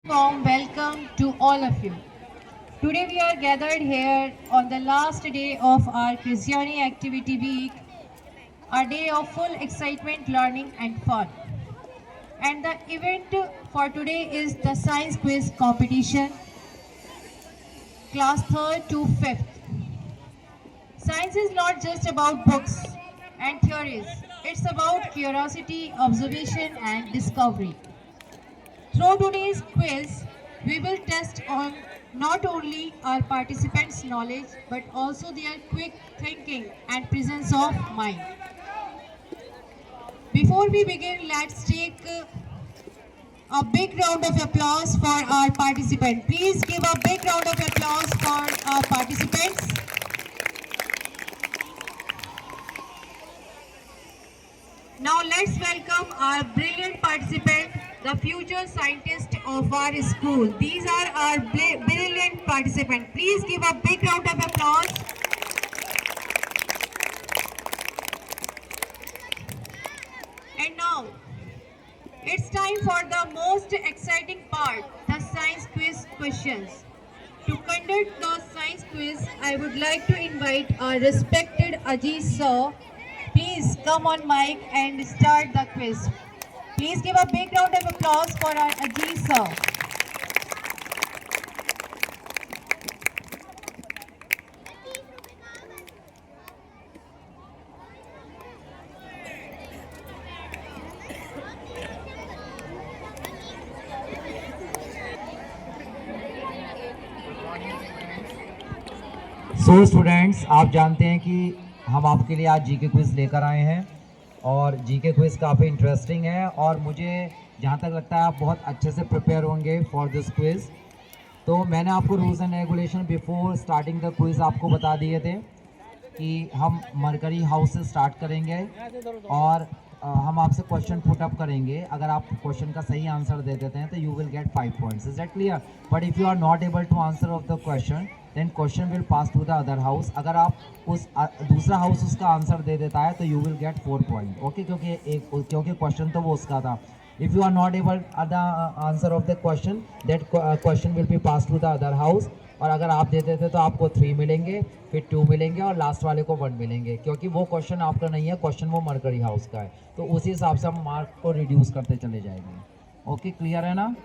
Warm welcome to all of you. Today we are gathered here on the last day of our Christiani Activity Week, a day of full excitement, learning and fun. And the event for today is the Science Quiz Competition, class 3rd to 5th. Science is not just about books and theories, it's about curiosity, observation and discovery. Through today's quiz, we will test on not only our participants' knowledge but also their quick thinking and presence of mind. Before we begin, let's take a big round of applause for our participants. Please give a big round of applause for our participants. Now let's welcome our brilliant participant, the future scientist of our school. These are our brilliant participants. Please give a big round of applause. And now, it's time for the most exciting part, the science quiz questions. To conduct the science quiz, I would like to invite our respected Ajiz sir. Please come on mic and start the quiz. Please give a big round of applause for our Ajiz sir. So students, आप जानते हैं कि हम आपके लिए आज GK quiz लेकर आए हैं और जीके क्विज़ काफ़ी इंटरेस्टिंग है और मुझे जहाँ तक लगता है आप बहुत अच्छे से प्रिपेयर होंगे फॉर दिस क्विज़। तो मैंने आपको rules and regulation before starting the quiz आपको बता दिए थे कि हम मरकरी हाउस से स्टार्ट करेंगे और हम आपसे क्वेश्चन पुट अप करेंगे। अगर आप क्वेश्चन का सही आंसर दे देते हैं तो you will get 5 points. Is that clear? But if you are not able to answer of the question then question will pass to the other house. अगर आप उस दूसरा हाउस उसका आंसर दे देता है तो you will get 4 point. Okay, क्योंकि question तो वो उसका था। If you are not able the answer of the question that question will be pass to the other house. और अगर आप देते थे तो आपको 3 मिलेंगे, फिर 2 मिलेंगे और लास्ट वाले को 1 मिलेंगे, क्योंकि वो क्वेश्चन आपका नहीं है, क्वेश्चन वो मरकरी हाउस का है। तो उसी हिसाब से हम मार्क को रिड्यूस करते चले जाएंगे। ओके, क्लियर है ना?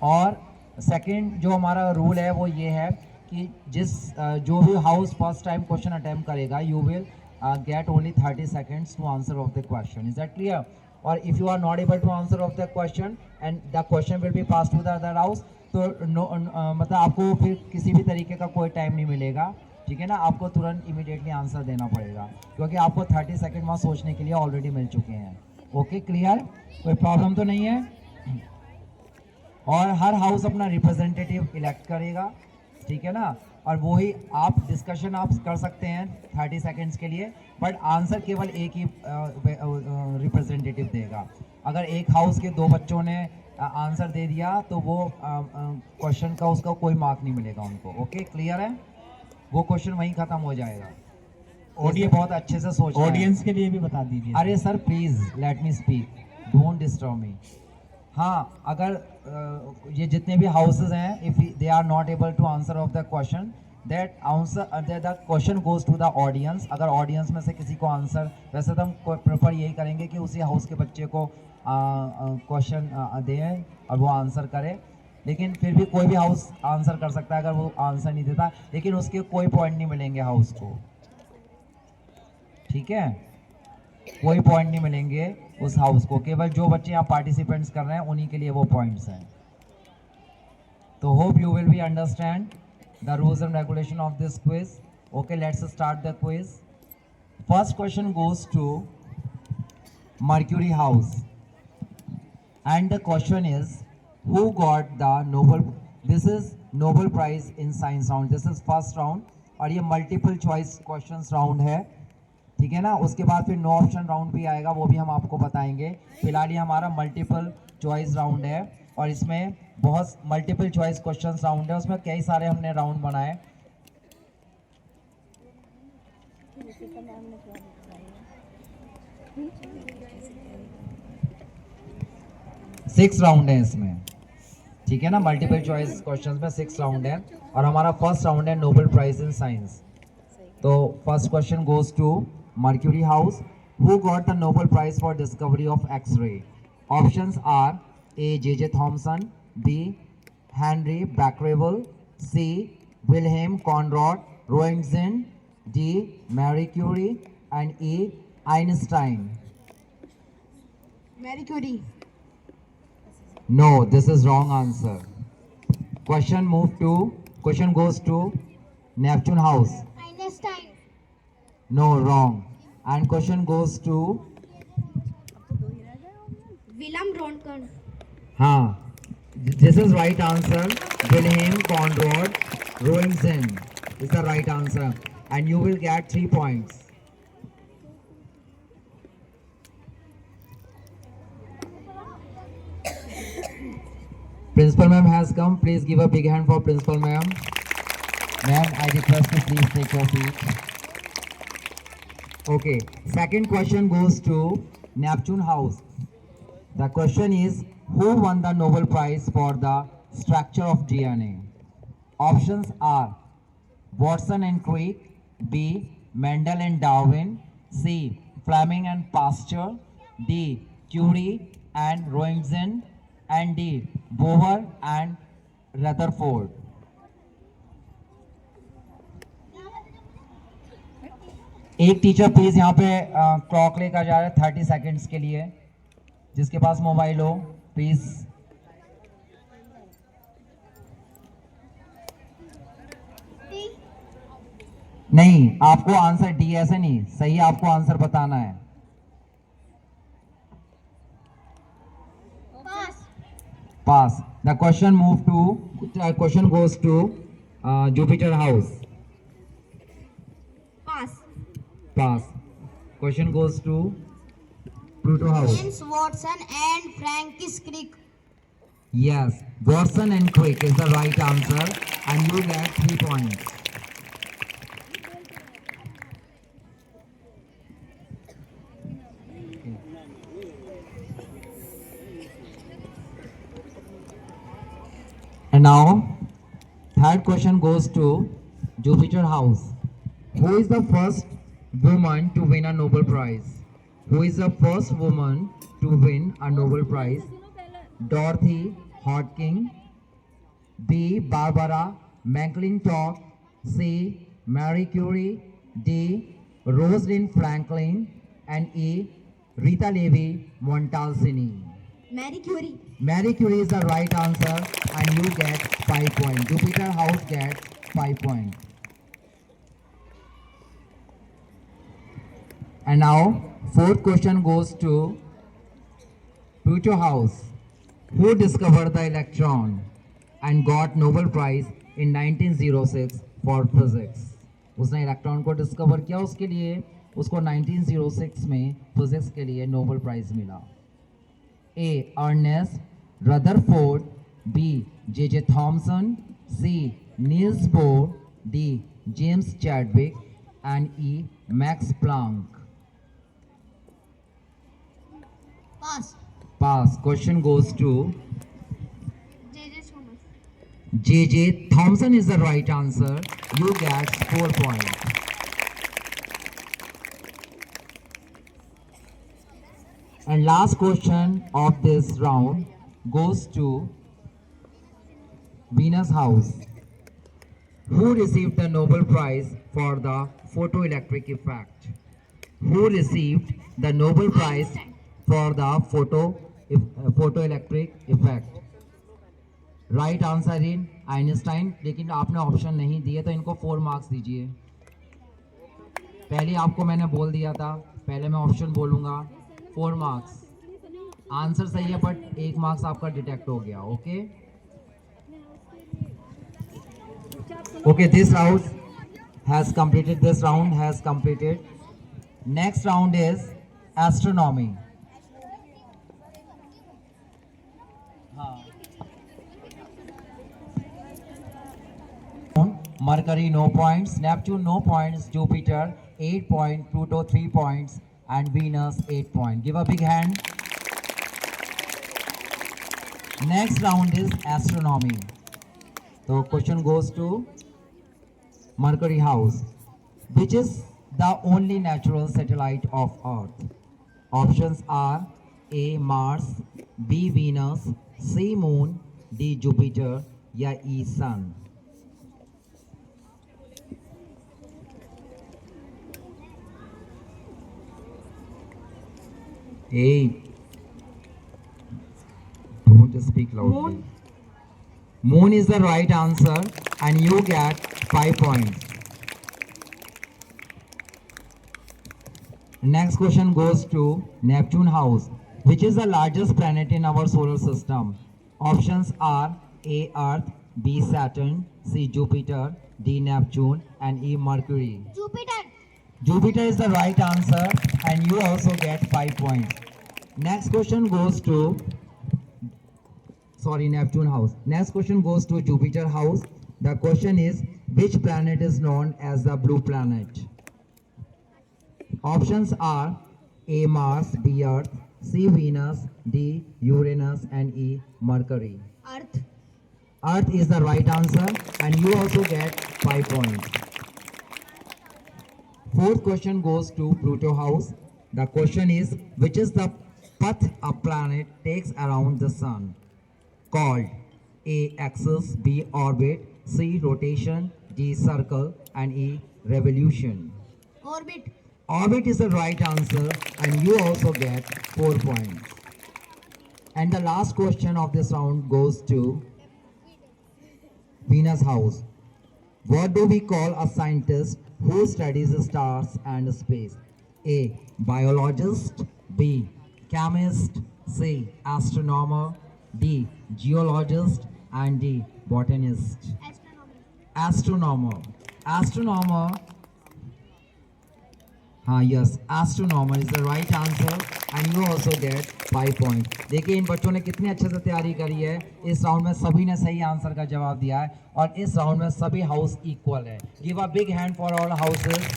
और सेकंड जो हमारा रूल है वो ये है कि जो भी house first time question attempt करेगा you will get only 30 seconds to answer of the question. Is that clear? और if you are not able to answer of the question and the question will be pass to the other house, तो मतलब आपको फिर किसी भी तरीके का कोई टाइम नहीं मिलेगा, ठीक है ना? आपको तुरंत इमीडिएटली आंसर देना पड़ेगा, क्योंकि आपको 30 सेकेंड वहाँ सोचने के लिए ऑलरेडी मिल चुके हैं। Okay, clear? कोई प्रॉब्लम तो नहीं है? और हर हाउस अपना रिप्रेजेंटेटिव इलेक्ट करेगा, ठीक है ना? और वही आप डिस्कशन आप कर सकते हैं 30 सेकेंड्स के लिए, बट आंसर केवल एक ही रिप्रेजेंटेटिव देगा। अगर एक हाउस के 2 बच्चों ने आंसर दे दिया तो वो क्वेश्चन का उसका कोई मार्क नहीं मिलेगा उनको। ओके, क्लियर है? वो क्वेश्चन वहीं खत्म हो जाएगा। ऑडियंस बहुत अच्छे से सोच, ऑडियंस के लिए भी बता दीजिए। अरे sir please let me speak, don't disturb me. हाँ, अगर ये जितने भी हाउसेज हैं, if they are not able to answer of the question that answer the question goes to the audience. अगर ऑडियंस में से किसी को आंसर, वैसे तो हम प्रेफर यही करेंगे कि उसी हाउस के बच्चे को क्वेश्चन दें और वो आंसर करे, लेकिन फिर भी कोई भी हाउस आंसर कर सकता है अगर वो आंसर नहीं देता, लेकिन उसके कोई पॉइंट नहीं मिलेंगे हाउस को, ठीक है? कोई पॉइंट नहीं मिलेंगे उस हाउस को, केवल जो बच्चे यहाँ पार्टिसिपेंट्स कर रहे हैं उन्हीं के लिए वो पॉइंट्स हैं। तो hope you will be understand the rules and regulation of this quiz. Okay, let's start the quiz. First question goes to Mercury house and the question is who got the Nobel, this is Nobel Prize in Science round, this is first round और ये multiple choice questions round है, ठीक है ना? उसके बाद फिर no option round भी आएगा, वो भी हम आपको बताएंगे। फिलहाल ये हमारा मल्टीपल चॉइस राउंड है और इसमें बहुत मल्टीपल चॉइस क्वेश्चंस राउंड है, उसमें कई सारे हमने राउंड बनाए। 6 राउंड है इसमें। ठीक है ना। मल्टीपल चॉइस क्वेश्चंस में 6 राउंड है और हमारा फर्स्ट राउंड है नोबेल प्राइज इन साइंस। तो first question goes to Mercury house. Who got the Nobel prize for discovery of X-ray? Options are A J Thomson, B Henry Becquerel, C Wilhelm Conrad Roentgen, D Marie Curie and E Einstein. Marie Curie. No, this is wrong answer. Question goes to Neptune house. Einstein. No, wrong. And question goes to William Roentgen. हाँ, this is right answer. Wilhelm Conrad Roentgen is the right answer, and you will get 3 points. Principal ma'am has come. Please give a big hand for Principal ma'am. Ma'am, I request you please take your seat. Okay, second question goes to Neptune house. The question is, who won the Nobel Prize for the structure of DNA? Options are Watson and Crick, B. Mendel and Darwin, C. Fleming and Pasteur, D. Curie and Roentgen, and D. Bohr and Rutherford. एक teacher please यहाँ पे clock लेकर जा रहे हैं 30 seconds के लिए। जिसके पास मोबाइल हो प्लीज। नहीं, आपको आंसर डी ऐसे नहीं सही, आपको आंसर बताना है। Pass. The question goes to Jupiter house. Pass. Question goes to Pluto house. James Watson and Francis Crick. Yes, Watson and Crick is the right answer, and you get 3 points. And now, third question goes to Jupiter House. Who is the first woman to win a Nobel Prize? Who is the first woman to win a Nobel Prize? Dorothy Hodgkin, B. Barbara McClintock, C. Marie Curie, D. Rosalind Franklin, and E. Rita Levi Montalcini. Marie Curie. Marie Curie is the right answer, and you get 5 points. Jupiter House gets 5 points. And now, fourth question goes to Pluto House. Who discovered the electron and got Nobel Prize in 1906 for physics? उसने electron को discover किया, उसके लिए उसको 1906 में physics के लिए Nobel prize मिला। A. Ernest Rutherford, B. J.J. Thomson, C. Niels Bohr, D. James Chadwick, and E. Max Planck. Pass. Question goes to J.J. Thomson is the right answer. You get 4 points. And last question of this round goes to Venus House. Who received the Nobel Prize for the photoelectric effect? Who received the Nobel Prize for the photoelectric effect? Right answer in Einstein, लेकिन आपने option नहीं दिए तो इनको 4 marks दीजिए। पहले आपको मैंने बोल दिया था, पहले मैं ऑप्शन बोलूंगा 4 मार्क्स। आंसर सही है बट 1 मार्क्स आपका डिटेक्ट हो गया। Okay, this round has completed. Next round is astronomy. Mercury no points, Neptune no points, Jupiter 8 points, Pluto 3 points, and Venus 8 points. Give a big hand. Next round is astronomy. So question goes to Mercury House, which is the only natural satellite of Earth. Options are A. Mars, B. Venus, C. Moon, D. Jupiter या E. Sun. A. Don't speak loudly. Moon. Moon is the right answer and you get 5 points. Next question goes to Neptune House, which is the largest planet in our solar system. Options are A. Earth, B. Saturn, C. Jupiter, D. Neptune and E. Mercury. Jupiter. Jupiter is the right answer and you also get 5 points. Next question goes to Neptune House. Next question goes to Jupiter House. The question is, which planet is known as the blue planet? Options are A. Mars, B. Earth, C. Venus, D. Uranus and E. Mercury. Earth. Earth is the right answer and you also get 5 points. Fourth question goes to Pluto House. The question is, which is the path a planet takes around the sun? Called A. Axis, B. Orbit, C. Rotation, D. Circle and E. Revolution. Orbit. Orbit is the right answer and you also get 4 points. And the last question of this round goes to Venus House. What do we call a scientist who studies stars and space? A. Biologist, B. Chemist, C. Astronomer, D. Geologist and D. Botanist. Astronomy. Astronomer. Yes, astronomer is the right answer and you also get 5 points. देखिए इन बच्चों ने कितनी अच्छे से तैयारी करी है. इस राउंड में सभी ने सही आंसर का जवाब दिया है और इस राउंड में सभी हाउस इक्वल है. Give a big hand for all houses.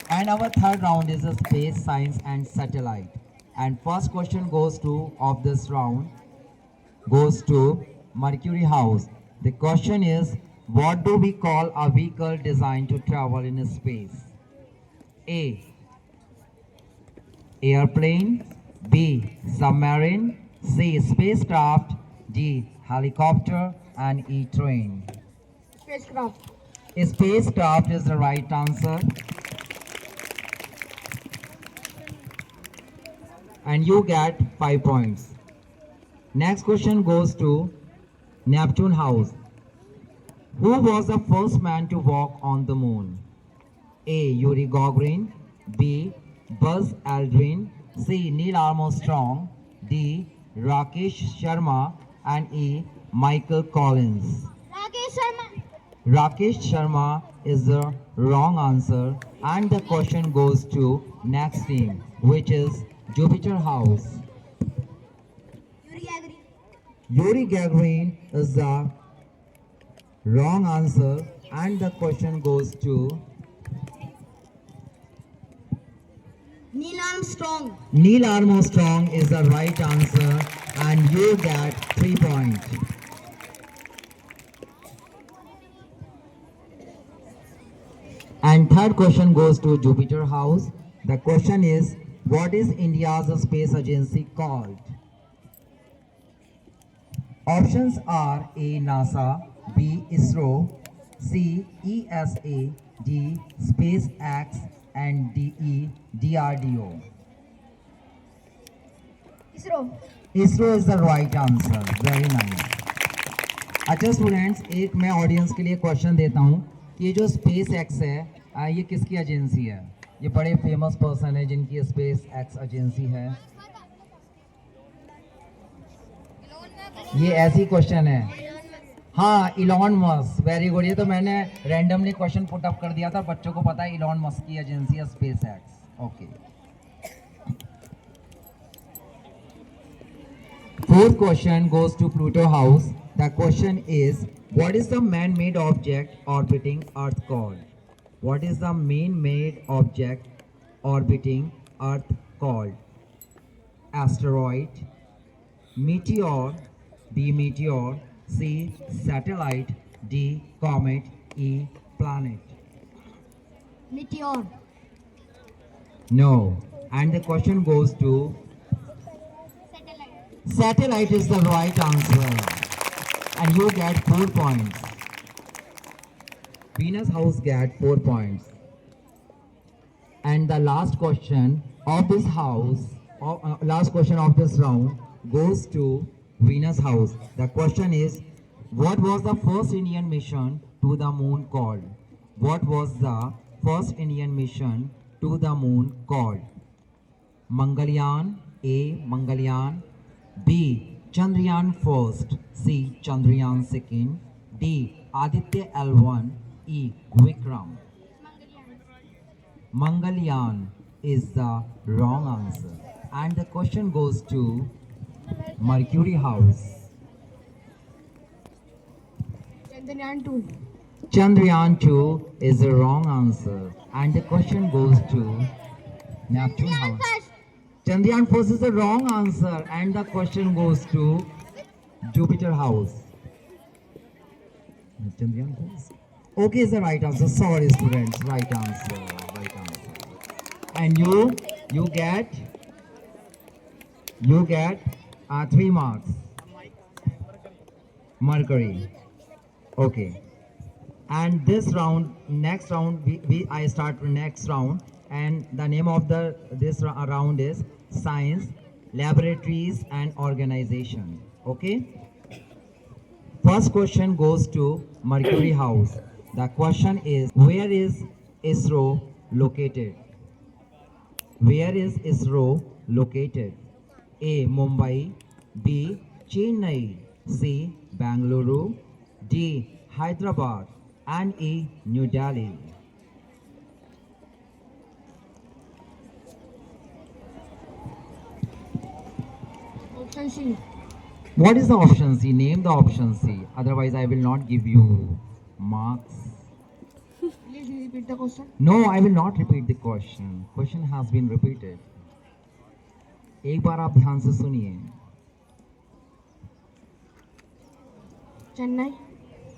And our third round is a space, science and satellite. And first question goes to of this round goes to Mercury House. The question is, what do we call a vehicle designed to travel in space? A. Airplane, B. Submarine, C. Spacecraft, D. Helicopter and E. Train. Spacecraft. Spacecraft is the right answer. And you get 5 points. Next question goes to Neptune House. Who was the first man to walk on the moon? A. Yuri Gagarin, B. Buzz Aldrin, C. Neil Armstrong, D. Rakesh Sharma and E. Michael Collins. Rakesh Sharma. Rakesh Sharma is the wrong answer and the question goes to next team, which is Jupiter House. Yuri Gagarin. Yuri Gagarin is the wrong answer and the question goes to Neil Armstrong. Neil Armstrong is the right answer and you get 3 points. And third question goes to Jupiter House. The question is, what is India's space agency called? Options are A. NASA, B. ISRO, C. ESA, D. SpaceX and D. DRDO. ISRO. ISRO is the right answer. Very nice. अच्छा students, एक मैं audience के लिए question देता हूँ कि ये जो स्पेस एक्स है ये किसकी एजेंसी है? ये बड़े फेमस पर्सन है जिनकी स्पेस एक्स एजेंसी है. ये ऐसी क्वेश्चन है. हाँ, इलॉन मस्क. Very good. ये तो मैंने रैंडमली क्वेश्चन पुट अप कर दिया था. बच्चों को पता है इलॉन मस्क की एजेंसी है space x. Okay. Fourth question goes to Pluto House. The question is, what is the man-made object orbiting Earth called? What is the man-made object orbiting Earth called? asteroid, meteor, B. Meteor, C. Satellite, D. Comet, E. Planet. Meteor. No. And the question goes to satellite is the right answer. And you get 4 points. Venus house get 4 points. And the last question of this house, last question of this round goes to Venus house. The question is, what was the first Indian mission to the moon called? What was the first Indian mission to the moon called? Mangalyaan, A. Mangalyaan, B. Chandrayaan first, C. Chandrayaan second, D. Aditya L1, E. Vikram. Mangalyaan is the wrong answer. And the question goes to Mercury house. Chandrayaan 2. Chandrayaan 2 is the wrong answer. And the question goes to Neptune house. Chandrayaan first is the wrong answer. And the question goes to Jupiter house. Chandrayaan first. Okay is the right answer. Sorry students, right answer. Right answer. And you get 3 marks. Mercury. Okay. And this round, next round, I start next round, and the name of this round is Science, Laboratories and Organization. Okay. First question goes to Mercury house. The question is, where is ISRO located? Where is ISRO located? A. Mumbai, B. Chennai, C. Bangalore, D. Hyderabad, and E. New Delhi. Option C. What is the option C? Name the option C. Otherwise, I will not give you marks. Please repeat the question. No, I will not repeat the question. Question has been repeated. एक बार आप ध्यान से सुनिए. Chennai.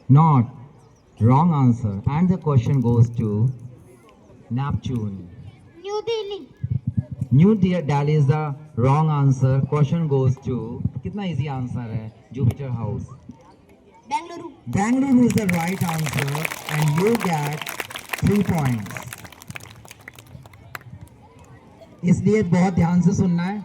Not. Wrong answer. And the question goes to Neptune. New Delhi. New Delhi is the wrong answer. Question goes to, कितना easy answer है? Jupiter house. Bangalore. Bangalore is the right answer, and you get 3 points. इसलिए बहुत ध्यान से सुनना है.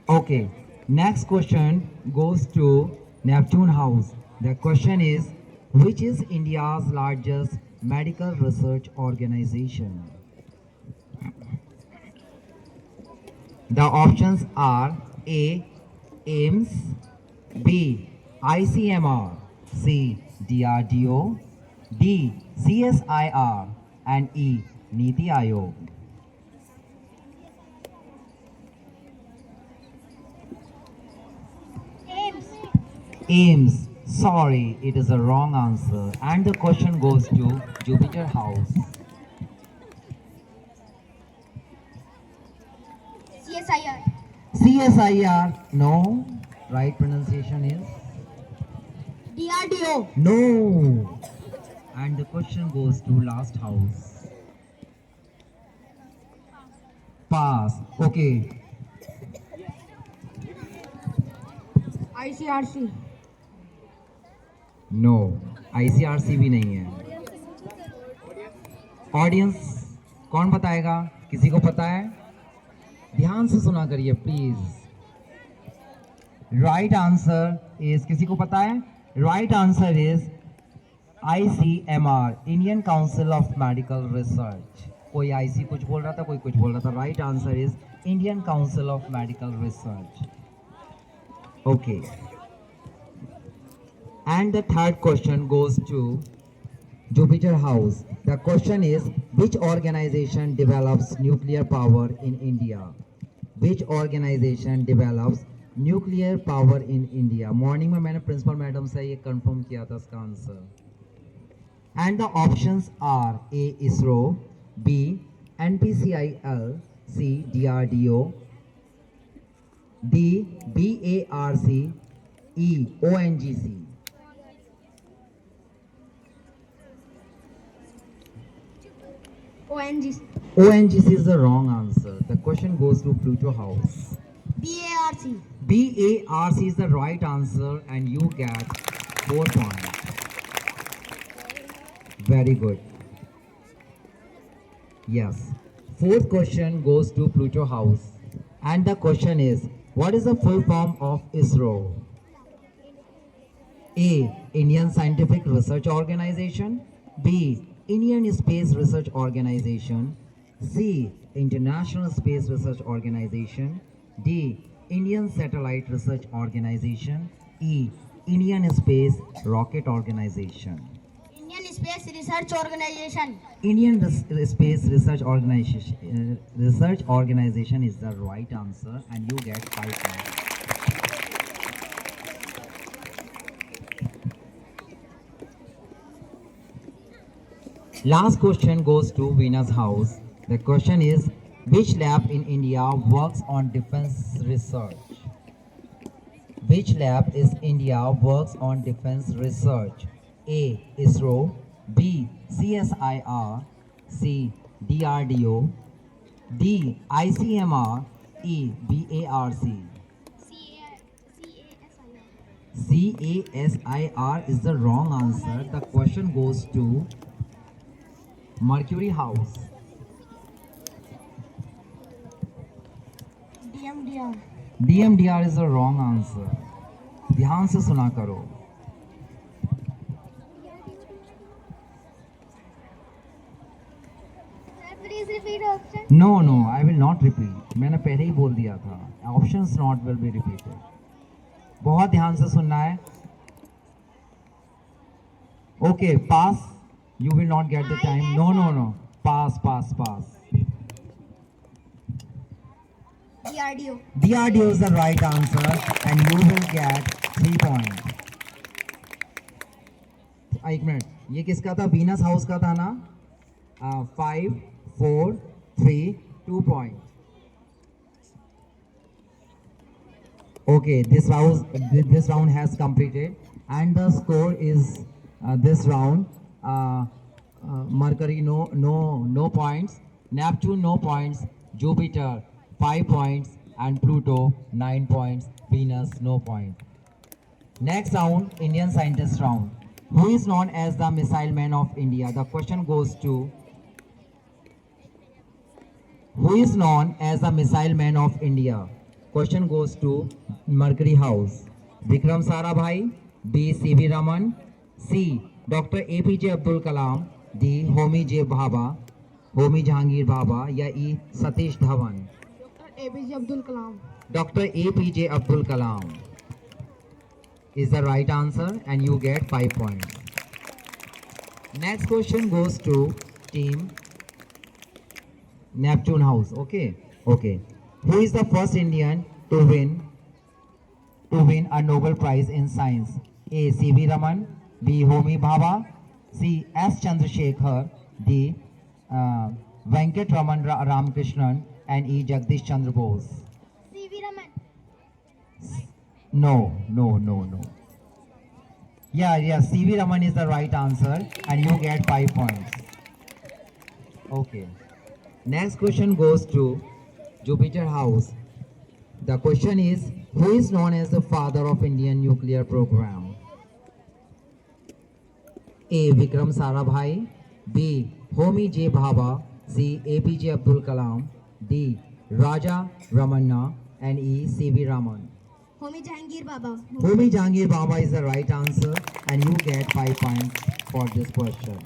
Okay. Next question goes to Neptune house. The question is, which is India's largest medical research organization? The options are A. AIMS, B. ICMR, C. DRDO, D. CSIR, and E. Niti Aayog. Ames. AIMS. Sorry, it is a wrong answer. And the question goes to Jupiter house. CSIR. CSIR. No. Right pronunciation is DRDO. no. And the question goes to last house. Pass. Okay. ICRC. No ICRC भी नहीं है. Audience कौन बताएगा? किसी को पता है? ध्यान से सुना करिए प्लीज. राइट आंसर इज, किसी को पता है? Right answer is ICMR, Indian council of medical research. कोई IC कुछ बोल रहा था, कोई कुछ बोल रहा था. Right answer is Indian council of medical research. Okay. And the third question goes to Jupiter house. The question is, which organization develops nuclear power in India? Which organization develops nuclear power in India? Morning में मैंने principal madam से ये confirm किया था इसका answer. And the options are A. ISRO, B. NPCIL, C. DRDO, D. BARC, E. ONGC. ONGC. ONGC is the wrong answer. The question goes to Pluto House. BARC. BARC is the right answer and you get 4 points. Very good. Yes. Fourth question goes to Pluto House. And the question is, what is the full form of ISRO? A. Indian Scientific Research Organization. B. Indian Space Research Organization. C. International Space Research Organization. D. Indian Satellite Research Organization. E. Indian Space Rocket Organization. Indian Space Research Organization. Indian Space Research Organization is the right answer and you get 5 points. Last question goes to Venus House. The question is, which lab in India works on defense research? Which lab is India works on defense research? A. ISRO, B. CSIR, C. DRDO, D. ICMR, E. BARC. CASIR is the wrong answer. The question goes to Mercury House. DMDR. DMDR is the wrong answer. ध्यान से सुना करो. Please repeat option. No, I will not repeat. मैंने पहले ही बोल दिया था. Options not will be repeated. बहुत ध्यान से सुनना है. Okay, pass. You will not get the time. No. Pass. DRDO. DRDO is the right answer and you will get 3 points. एक मिनट, ये किसका था? वीनस हाउस का था ना? 5, 4, 3, 2 points. Okay, this round has completed and the score is this round. Mercury no points, Neptune no points, Jupiter 5 points and Pluto 9 points, Venus no point. Next round, Indian scientist round. Who is known as the missile man of India? The question goes to, who is known as the missile man of India? Question goes to Mercury House. Vikram Sarabhai, B. C.V. Raman, C. Dr. APJ Abdul Kalam, D. Homi J. Bhabha, Homi Jahangir Bhabha, या E. Satish Dhawan. APJ Abdul Kalam. Dr. APJ Abdul Kalam is the right answer and you get 5 points. Next question goes to team Neptune House. Okay. Who is the first Indian to win a Nobel Prize in Science? A. C.V. Raman, B. Homi Bhabha, C. S. Chandrasekhar, D. Venkat Raman Ramakrishnan, and E. Jagdish Chandra Bose. C.V. Raman. No. Yeah, C.V. Raman is the right answer and you get 5 points. Okay. Next question goes to Jupiter House. The question is, who is known as the father of Indian nuclear program? A. Vikram Sarabhai, B. Homi J. Bhabha, C. APJ Abdul Kalam, D. Raja Ramanna, and E. C.V. Raman. Homi Jahangir Bhabha. Homi Jahangir Bhabha is the right answer and you get 5 points for this question.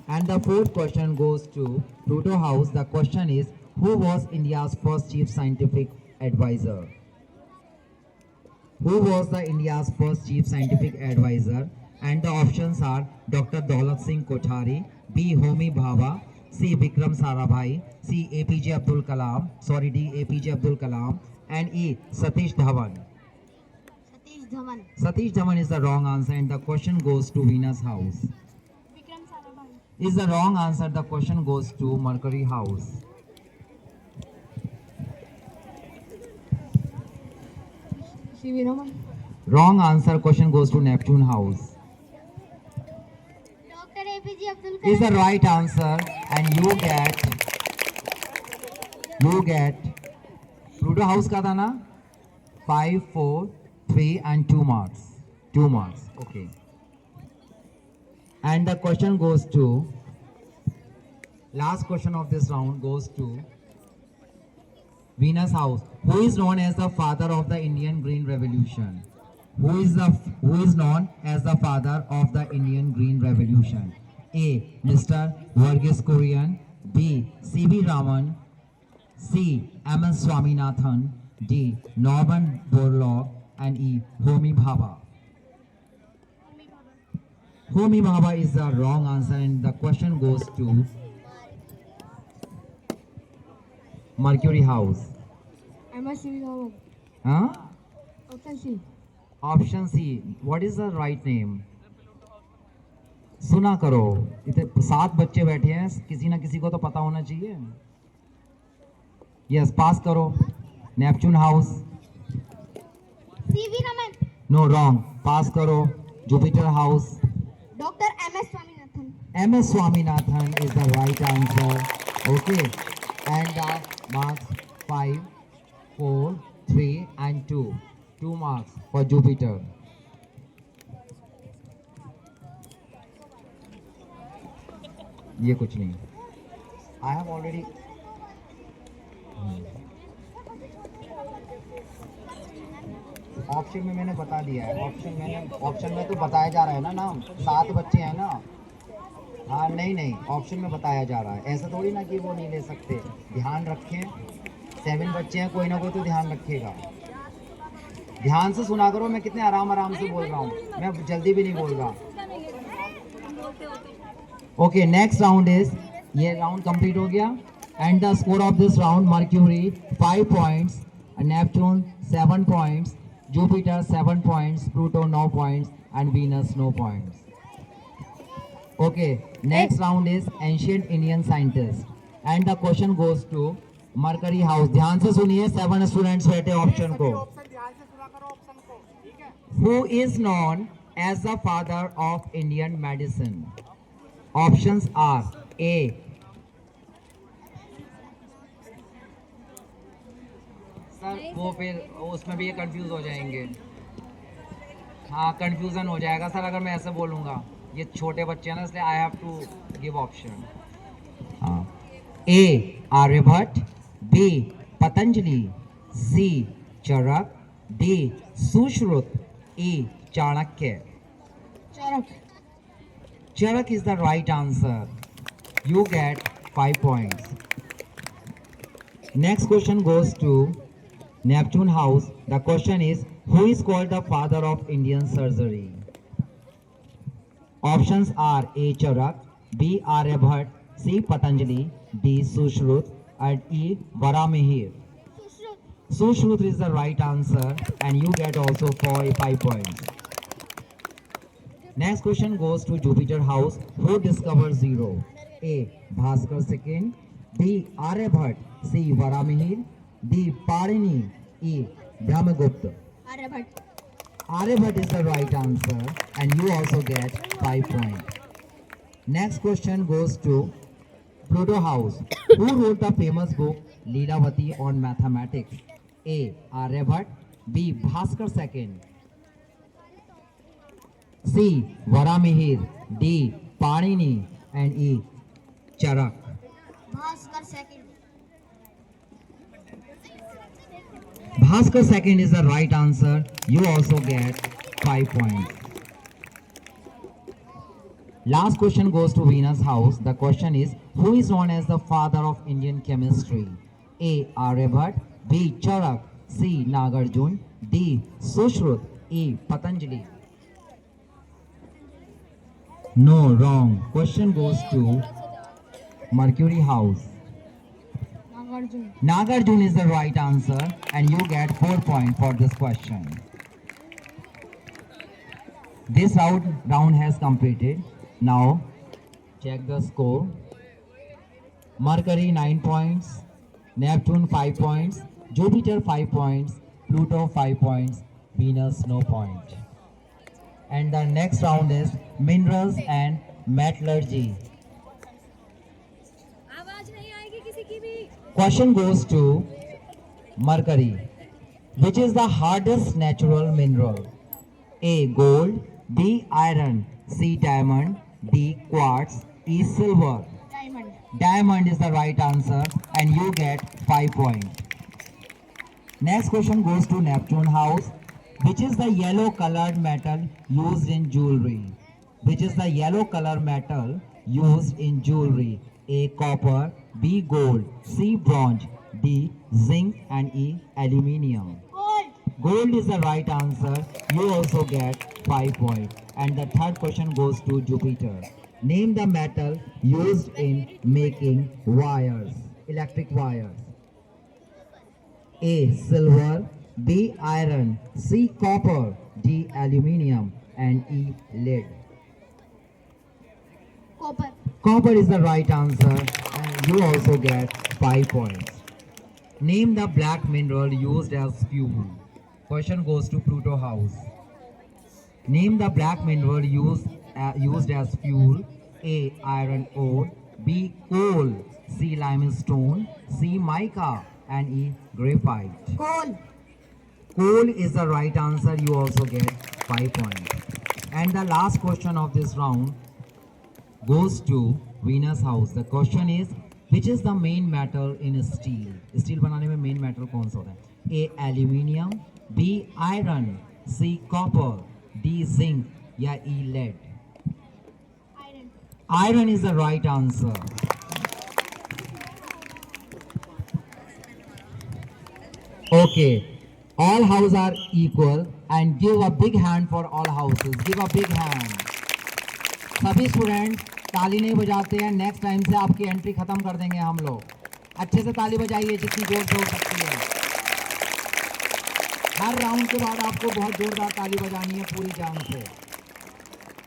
And the fourth question goes to Pluto House. The question is, who was India's first chief scientific advisor? Who was the India's first chief scientific advisor? And the options are Dr. Daulat Singh Kothari, B. Homi Bhabha, C. Vikram Sarabhai, C. D. APJ Abdul Kalam, and E. Satish Dhawan. Satish Dhawan is the wrong answer and the question goes to Venus House. Vikram Sarabhai. Is the wrong answer. The question goes to Mercury House. C.V. Raman. Wrong answer. Question goes to Neptune house. Dr. APJ Abdul Is the right answer, and you get Pluto house का था ना 5, 4, 3 and 2 marks. 2 marks. Okay. And the question goes to last question of this round goes to Venus house. Who is known as the father of the Indian Green Revolution? Who is known as the father of the Indian Green Revolution? A. Mr. Verghese Kurian. B. C.V. Raman. C. M.S. Swaminathan. D. Norman Borlaug. And E. Homi Bhabha. Homi Bhabha is the wrong answer, and the question goes to Mercury house. M.S. C.V. Raman. Huh? Option C. Option C. What is the right name? सुना करो, इतने 7 बच्चे बैठे हैं, किसी ना किसी को तो पता होना चाहिए. यस, पास करो. Neptune house. C.V. Raman. No, wrong. Pass करो. Jupiter house. Dr. M.S. Swaminathan. M.S. Swaminathan is the right answer. Okay. And marks 5, 4, 3 and 2. 2 marks for Jupiter. ये कुछ नहीं. I have already. ऑप्शन में मैंने बता दिया है. ऑप्शन में तो बताया जा रहा है ना नाम. 7 बच्चे हैं ना. हाँ, नहीं, ऑप्शन में बताया जा रहा है. ऐसा थोड़ी ना कि वो नहीं ले सकते. ध्यान रखें, 7 बच्चे हैं, कोई ना कोई तो ध्यान रखेगा. ध्यान से सुना करो. मैं कितने आराम से बोल रहा हूँ. मैं जल्दी भी नहीं बोल रहा. ओके, नेक्स्ट राउंड इज, ये राउंड कंप्लीट हो गया. And the score of this round: Mercury 5 points, Neptune 7 points, Jupiter 7 points, Pluto 9 points and Venus 9 points. Okay, next round is ancient Indian scientist, and the question goes to Mercury house. ध्यान से सुनिए, 7 students बैठे option को. Who is known as the father of Indian medicine? Options are A. Sir वो फिर उसमें भी ये कंफ्यूज हो जाएंगे. हाँ, कंफ्यूजन हो जाएगा सर अगर मैं ऐसे बोलूँगा. ये छोटे बच्चे हैं ना, इसलिए I have to give option. हाँ, A. Aryabhata. B. Patanjali. C. Charak. D. Sushruta. E. Chanakya. Charak is the right answer. You get 5 points. Next question goes to Neptune house. The question is, who is called the father of Indian surgery? Options are A. Charak, B. Aryabhat, C. Patanjali, D. Sushrut, and E. Varamihir. Sushrut is the right answer, and you get also 5 points. Next question goes to Jupiter house. Who discovered zero? A. Bhaskar II, B. Aryabhat, C. Varamihir, D. Parini, E. Brahmagupta. Aryabhat. Aryabhat is the right answer, and you also get 5 points. Next question goes to Pluto house. Who wrote the famous book Leelavati on mathematics? A. Aryabhat, B. Bhaskar II, C. Varamihir, D. Panini, and E. Charak. Bhaskar II. Bhaskar II is the right answer. You also get 5 points. Last question goes to Venus house. The question is, who is known as the father of Indian chemistry? A. Aryabhat, B. Charak, C. Nagarjun, D. Sushrut, E. Patanjali. No, wrong. Question goes to Mercury house. Nagarjuna. Nagarjun is the right answer, and you get 4 points for this question. This round has completed. Now check the score. Mercury 9 points, Neptune 5 points, Jupiter 5 points, Pluto 5 points, Venus, no point. And the next round is minerals and metallurgy. आवाज नहीं आएगी किसी की भी। Question goes to mercury. Which is the hardest natural mineral? A. Gold, B. Iron, C. Diamond, D. Quartz, E. Silver. Diamond. Diamond is the right answer and you get 5 points. Next question goes to Neptune house. Which is the yellow colored metal used in jewelry? Which is the yellow color metal used in jewelry? A. Copper, B. Gold, C. Bronze, D. Zinc and E. Aluminium. Gold. Gold is the right answer. You also get 5 points. And the third question goes to Jupiter. Name the metal used in making wires, electric wires. A. Silver, B. Iron, C. Copper, D. Aluminium and E. Lead. Copper. Copper is the right answer and you also get 5 points. Name the black mineral used as fuel. Question goes to Pluto house. Name the black mineral used as fuel. A. Iron ore, B. Coal, C. Limestone, C. Mica and E. Graphite. Coal. Coal is the right answer. You also get 5 points. And the last question of this round goes to Venus house. The question is, which is the main metal in steel? Steel बनाने में main metal कौन सा होता है? A. Aluminium, B. Iron, C. Copper, D. Zinc या E. Lead. Iron. Iron is the right answer. Okay, all houses are equal and give a big hand for all houses. Give a big hand. सभी student ताली नहीं बजाते हैं, next time से आपकी entry खत्म कर देंगे हम लोग। अच्छे से ताली बजाइए जितनी जोर से हो सकती है। हर राउंड के बाद आपको बहुत जोरदार ताली बजानी है पूरी जान से।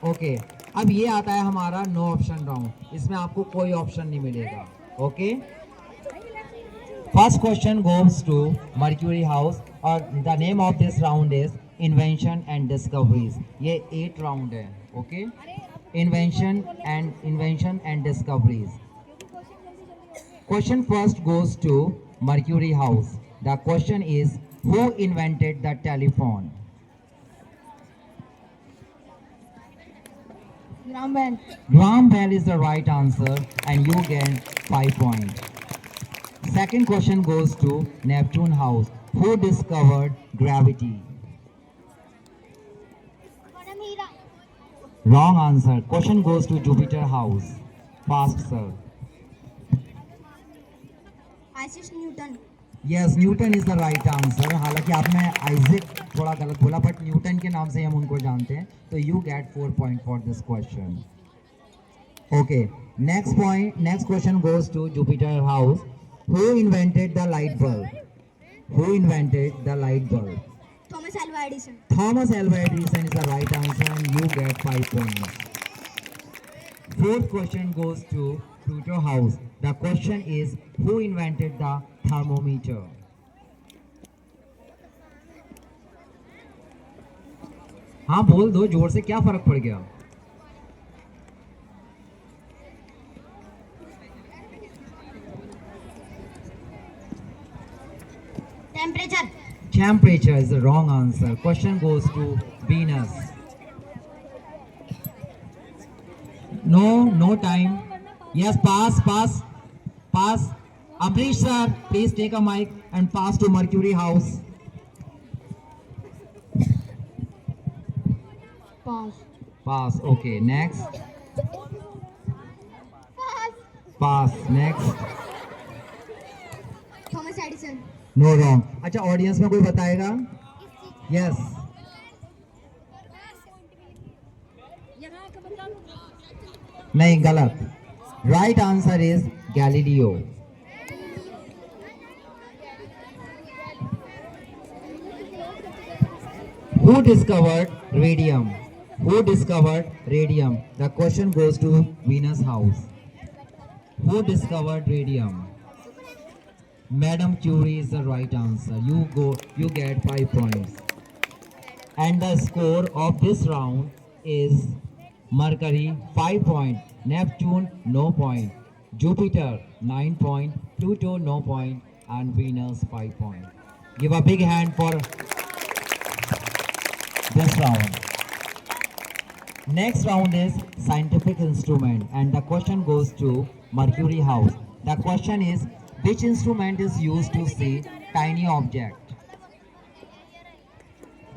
ओके, अब ये आता है हमारा नो ऑप्शन राउंड। इसमें आपको कोई ऑप्शन नहीं मिलेगा। Okay, first question goes to Mercury house और the name of this round is invention and discoveries. ये 8 राउंड है। Okay, invention and discoveries. Question first goes to Mercury house. The question is, who invented the telephone? Graham Bell. Graham Bell is the right answer and you get 5 points. Second question goes to Neptune house. Who discovered gravity? Madam Hira. Wrong answer. Question goes to Jupiter house. Fast sir. Isaac Newton. Yes, Newton is the right answer. हालांकि आपने Isaac थोड़ा गलत बोला, but Newton के नाम से हम उनको जानते हैं, तो you get 4 points for this question. Okay, next question goes to Jupiter house. Who invented the light bulb? Who invented the light bulb? Thomas Alva Edison. Thomas Alva Edison is the right answer and you get 5 points. Fourth question goes to Pluto house. The question is, who invented the thermometer? हाँ बोल दो जोर से, क्या फर्क पड़ गया? Temperature. Temperature is the wrong answer. Question goes to Venus. No time. Yes, pass. Amrish sir, please take a mic and pass to Mercury house. Pass. Okay, next. Pass. Next. Thomas Edison. No, wrong. अच्छा, audience में कोई बताएगा? Yes. यहाँ का मतलब नहीं, गलत. Right answer is Galileo. Who discovered radium? The question goes to Venus house. Who discovered radium? Madam Curie is the right answer. You get 5 points. And the score of this round is Mercury 5 point, Neptune no point, Jupiter 9 point, Pluto no point, and Venus 5 point. Give a big hand for this round. Next round is scientific instrument, and the question goes to Mercury house. The question is, which instrument is used to see tiny object?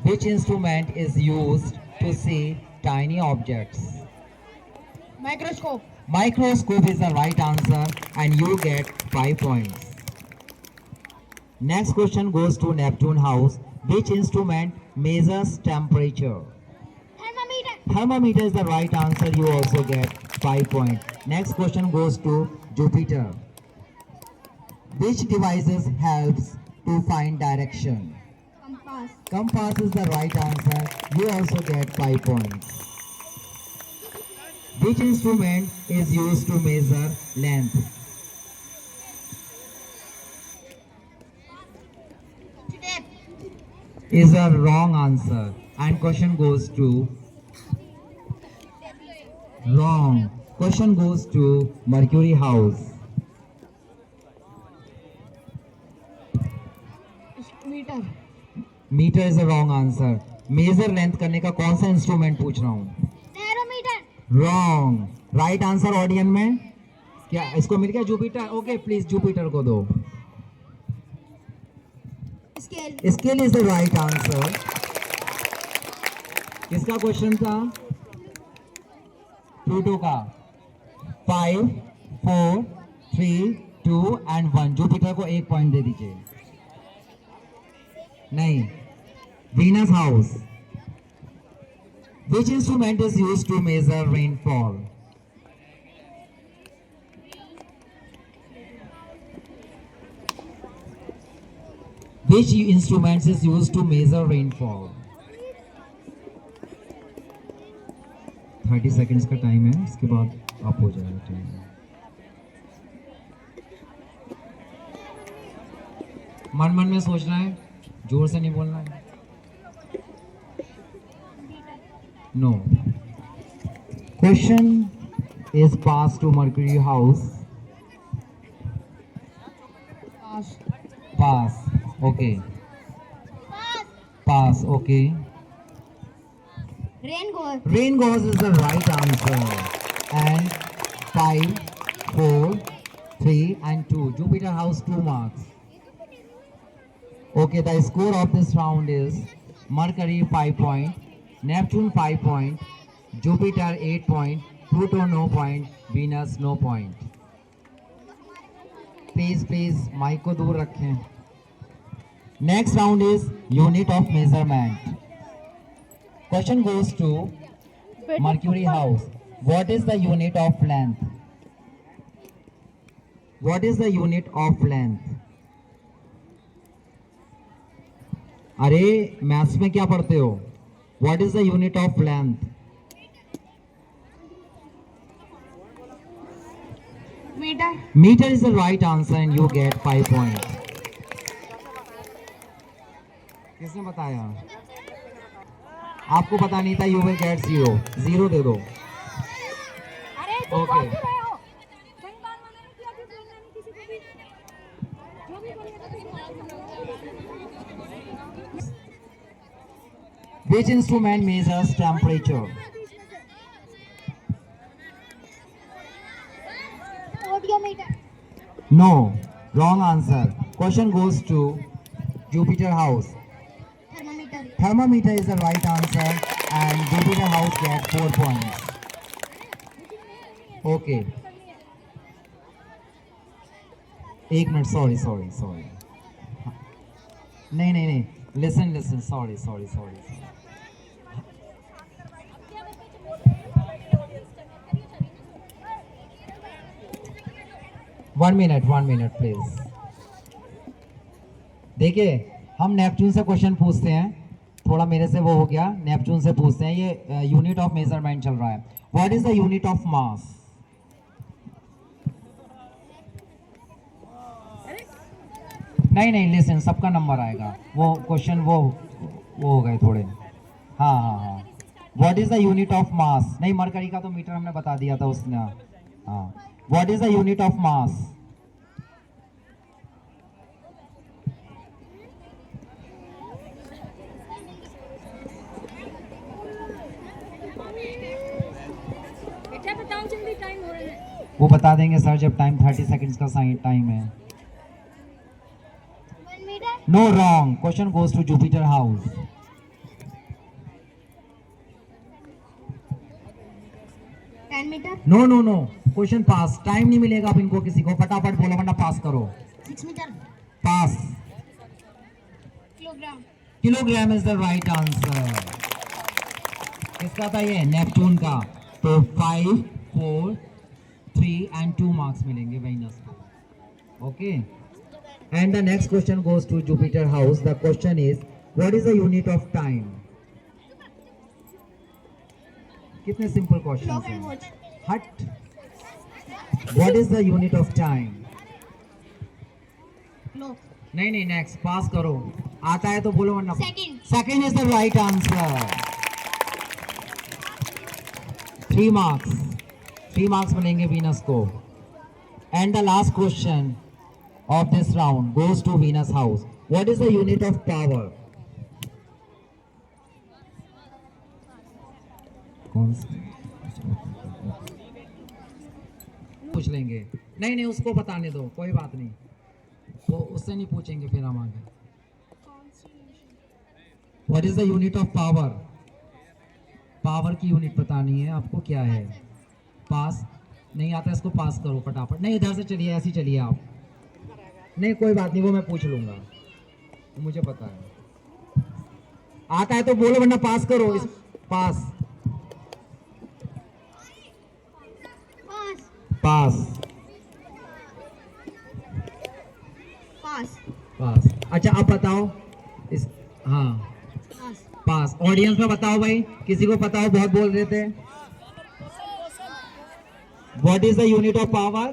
Which instrument is used to see tiny objects? Microscope. Microscope is the right answer, and you get 5 points. Next question goes to Neptune house. Which instrument measures temperature? Thermometer. Thermometer is the right answer. You also get 5 points. Next question goes to Jupiter. Which devices helps to find direction? Compass. Compass is the right answer. You also get 5 points. Which instrument is used to measure length? Tape. Is a wrong answer. And question goes to wrong. Question goes to Mercury house. Meter. Meter is a wrong answer. Measure length करने का कौन सा instrument पूछ रहा हूँ? Barometer. Wrong. Right answer audience में क्या इसको मिल गया? जुपिटर. ओके, प्लीज जुपिटर को दो. Scale. Scale is the right answer. किसका क्वेश्चन था? प्लूटो का. 5, 4, 3, 2 एंड 1. जुपिटर को 1 पॉइंट दे दीजिए. नहीं. Venus house. Which instrument is used to measure rainfall? Which instruments is used to measure rainfall? 30 seconds का time है, इसके बाद आप हो जाएगा टाइम. मन मन में सोचना है, जोर से नहीं बोलना है. No. Question is passed to Mercury house. Pass. Pass. Okay. Pass. Okay. Rain goes. Rain goes is the right answer. And 5, 4, 3 and 2. Jupiter house 2 marks. Okay, the score of this round is Mercury 5 point, Neptune 5 point, Jupiter 8 point, Pluto no point, Venus no point. Please mic को दूर रखें. Next round is unit of measurement. Question goes to Mercury house. What is the unit of length? What is the unit of length? अरे maths में क्या पढ़ते हो? What is the unit of length? Meter. Meter is the right answer and you get 5 points. किसने बताया? आपको पता नहीं था. You will get 0. 0 दे दो. अरे तुम Okay. बोल क्यों रहे हो? कई बार मना नहीं किया कि बोलना नहीं किसी को भी. जो भी बोलेगा तो Which instrument measures temperature? Audiometer. No. Wrong answer. Question goes to Jupiter house. Thermometer. Thermometer is the right answer and Jupiter house gets 4 points. Okay. एक मिनट. Sorry. नहीं. Listen. Sorry. 1 minute please. देखिए, हम Neptune से question पूछते हैं. थोड़ा मेरे से वो हो गया. नेपच्यून से पूछते हैं. ये यूनिट ऑफ मेजरमेंट चल रहा है. What is the unit of mass? नहीं. लिसन, सबका नंबर आएगा. वो क्वेश्चन वो हो गए थोड़े. हाँ हाँ हाँ, what is the unit of mass? नहीं, मरकरी का तो मीटर हमने बता दिया था उसने। हाँ, what is the unit of mass? बेटा बताओ जल्दी, टाइम हो रहा है। वो बता देंगे सर जब टाइम 30 सेकंड्स का टाइम है। 1 meter. No, wrong. Question goes to Jupiter house. 10 meter. No no no, question pass. Time नहीं मिलेगा अब इनको किसी को, फटाफट बोलो वरना पास करो। 6 meter. Pass. Kilogram. Kilogram is the right answer. किसका था ये? नेपच्यून का। तो 5, 4, 3 एंड 2 मार्क्स मिलेंगे वीनस को। Okay, and the next question goes to Jupiter house. The question is what is the unit of time? कितने सिंपल क्वेश्चन Clock and हैं। watch. हट। What is the unit of time? Clock. नहीं नहीं, next. पास करो। आता है तो बोलो वरना। Second. Second is the right answer. 3 marks. 3 marks मिलेंगे वीनस को। And the last question of this round goes to Venus house. What is the unit of power? कौन सा पूछ लेंगे? नहीं नहीं, उसको बताने दो, कोई बात नहीं, वो उससे नहीं पूछेंगे फिर हम आगे। What is the unit of power? Power की यूनिट बतानी है आपको, क्या है? पास। नहीं आता, इसको पास करो फटाफट। नहीं, इधर से चलिए, ऐसे ही चलिए आप। नहीं कोई बात नहीं, वो मैं पूछ लूंगा, मुझे पता है। आता है तो बोलो वरना पास करो। पास। Pass. पास। Pass. पास। अच्छा अब बताओ इस। हाँ, Pass. पास। ऑडियंस में बताओ भाई, किसी को पता हो, बहुत बोल रहे थे। What is the unit of power?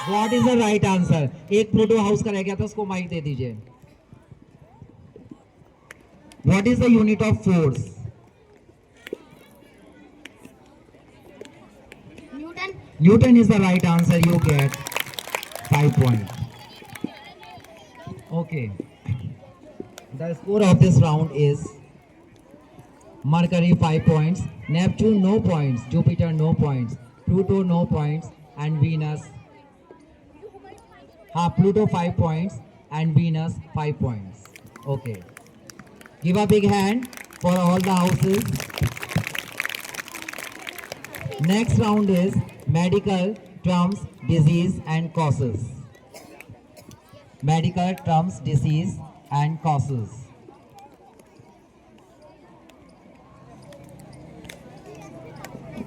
What is the right answer? एक प्लूटो हाउस का रह गया था, उसको माइक दे दीजिए। What is the unit of force? Newton. Newton is the right answer. You get 5 point. Okay, the score of this round is Mercury 5 points, Neptune no points, Jupiter no points, Pluto no points, and Venus. Pluto 5 points and Venus 5 points. Okay. Give a big hand for all the houses. Next round is medical terms, disease and causes. Medical terms, disease and causes.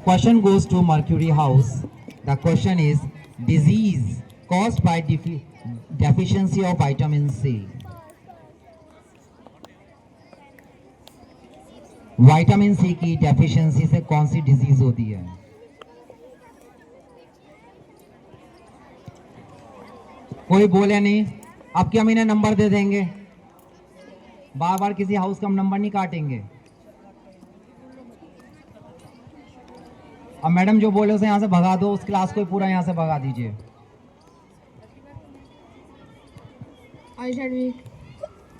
Question goes to Mercury house. The question is disease caused by deficiency of vitamin C. Vitamin C की deficiency से कौन सी disease होती है? कोई बोले नहीं। अब क्या हम इन्हें नंबर दे देंगे? बार बार किसी हाउस का हम नंबर नहीं काटेंगे। अब मैडम जो बोले उसे यहाँ से भगा दो, उस क्लास को पूरा यहाँ से भगा दीजिए।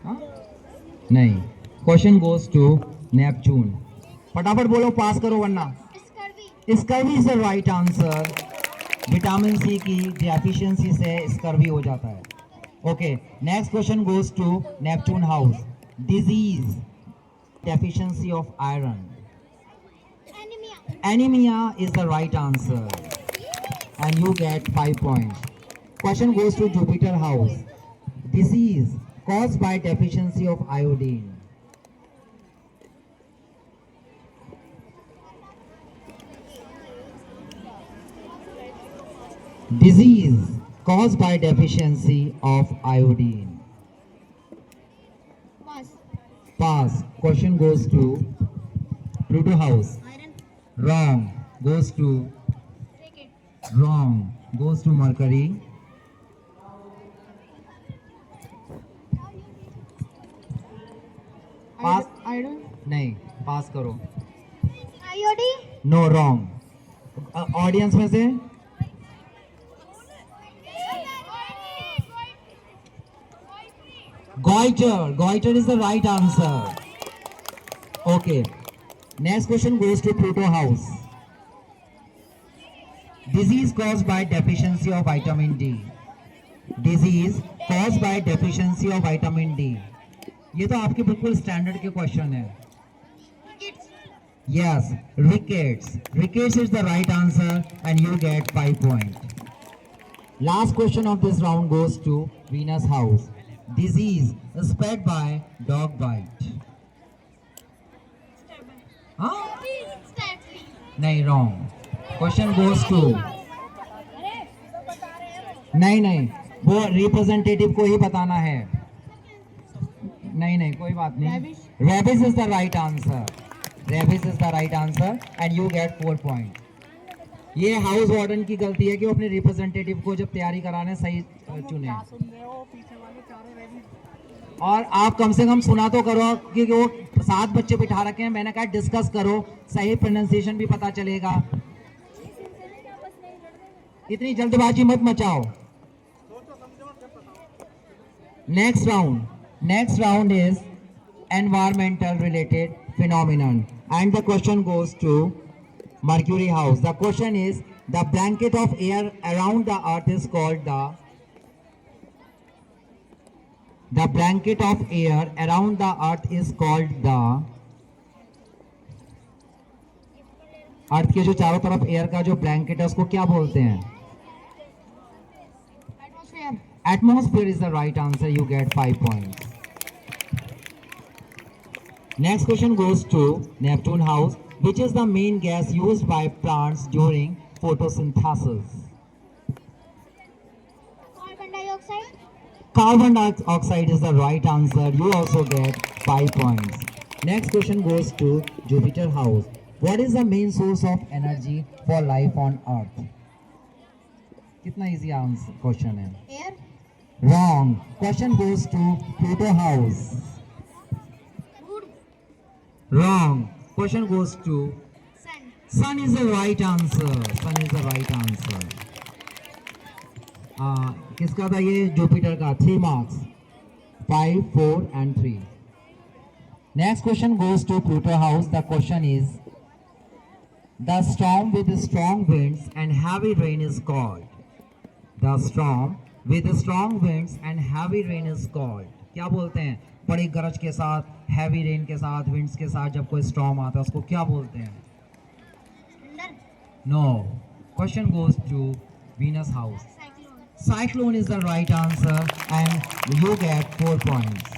हाँ? नहीं। Question goes to Neptune. फटाफट बोलो, पास करो वरना। Scurvy is the right answer. Vitamin C की डेफिशिएंसी से स्कर्वी हो जाता है। Okay, next question goes to Neptune house. Disease deficiency of iron. Anemia is the right answer, and you get 5 points. Question goes to Jupiter house. Disease caused by deficiency of iodine. Disease caused by deficiency of iodine. Pass. Pass. Question goes to Pluto house. Iron. Wrong. Goes to Cricket. wrong. Goes to Mercury. Pass. Poseidon. नहीं, पास करो. Coyote. No, wrong. Audience में से goiter is the right answer. Okay, next question goes to Pluto house. Disease caused by deficiency of vitamin D. Disease caused by deficiency of vitamin D. ये तो आपके बिल्कुल standard के question है. Yes, rickets. Rickets is the right answer and you get 5 points. Last question of this round goes to Venus house. Disease spread by dog bite. हाँ? नहीं, wrong. Question goes to नहीं, वो representative को ही बताना है. नहीं, कोई बात नहीं. Rabies is the right answer. Rabies is the right answer and you get 4 points. ये हाउस वार्डन की गलती है कि वो अपने रिप्रेजेंटेटिव को जब तैयारी कराने सही चुने. और आप कम से कम सुना तो करो कि वो 7 बच्चे बिठा रखे हैं. मैंने कहा डिस्कस करो, सही प्रोनाउंसिएशन भी पता चलेगा. इतनी जल्दबाजी मत मचाओ. Next round is environmental related phenomenon and the question goes to Mercury house. The question is, the blanket of air around the earth is called the blanket of air around the earth is called the अर्थ के जो चारों तरफ air का जो blanket है उसको क्या बोलते हैं? Atmosphere. Atmosphere is the right answer. You get 5 points. Next question goes to Neptune house. Which is the main gas used by plants during photosynthesis? Carbon dioxide. Carbon dioxide is the right answer. You also get 5 points. Next question goes to Jupiter house. What is the main source of energy for life on Earth? कितना easy answer question है? Air. Wrong. Question goes to Pluto house. Wood. Wrong. Question goes to Sun. Sun is the right answer. Sun is the right answer. किसका था ये? Jupiter का. 3 marks. 5, 4 and 3. Next question goes to Pluto house. The question is, the storm with strong winds and heavy rain is called. The storm with strong winds and heavy rain is called. क्या बोलते हैं? बड़ी गरज के साथ, heavy rain के साथ, winds के साथ जब कोई स्टॉर्म आता है उसको क्या बोलते हैं? Thunder. No. Question goes to Venus house. Cyclone. Cyclone is the right answer and you get 4 points.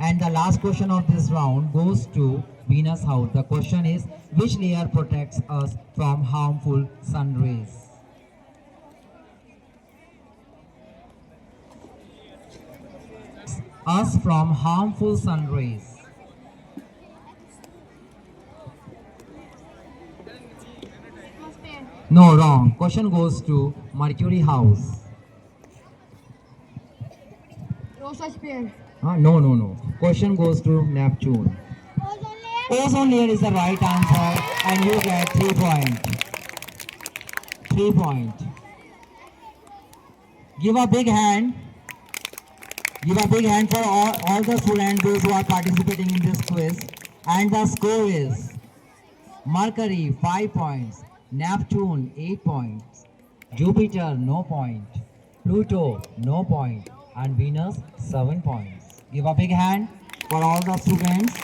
And the last question of this round goes to Venus house. The question is, which layer protects us from harmful sun rays? Us from harmful sun rays. Atmosphere. No, wrong. Question goes to Mercury house. Troposphere. No. Question goes to Neptune. Ozone layer. Ozone layer is the right answer and you get 3 points. 3 points. Give a big hand. Give a big hand for all the students, those who are participating in this quiz. And the score is Mercury 5 points, Neptune 8 points, Jupiter no point, Pluto no point, and Venus 7 points. Give a big hand for all the students.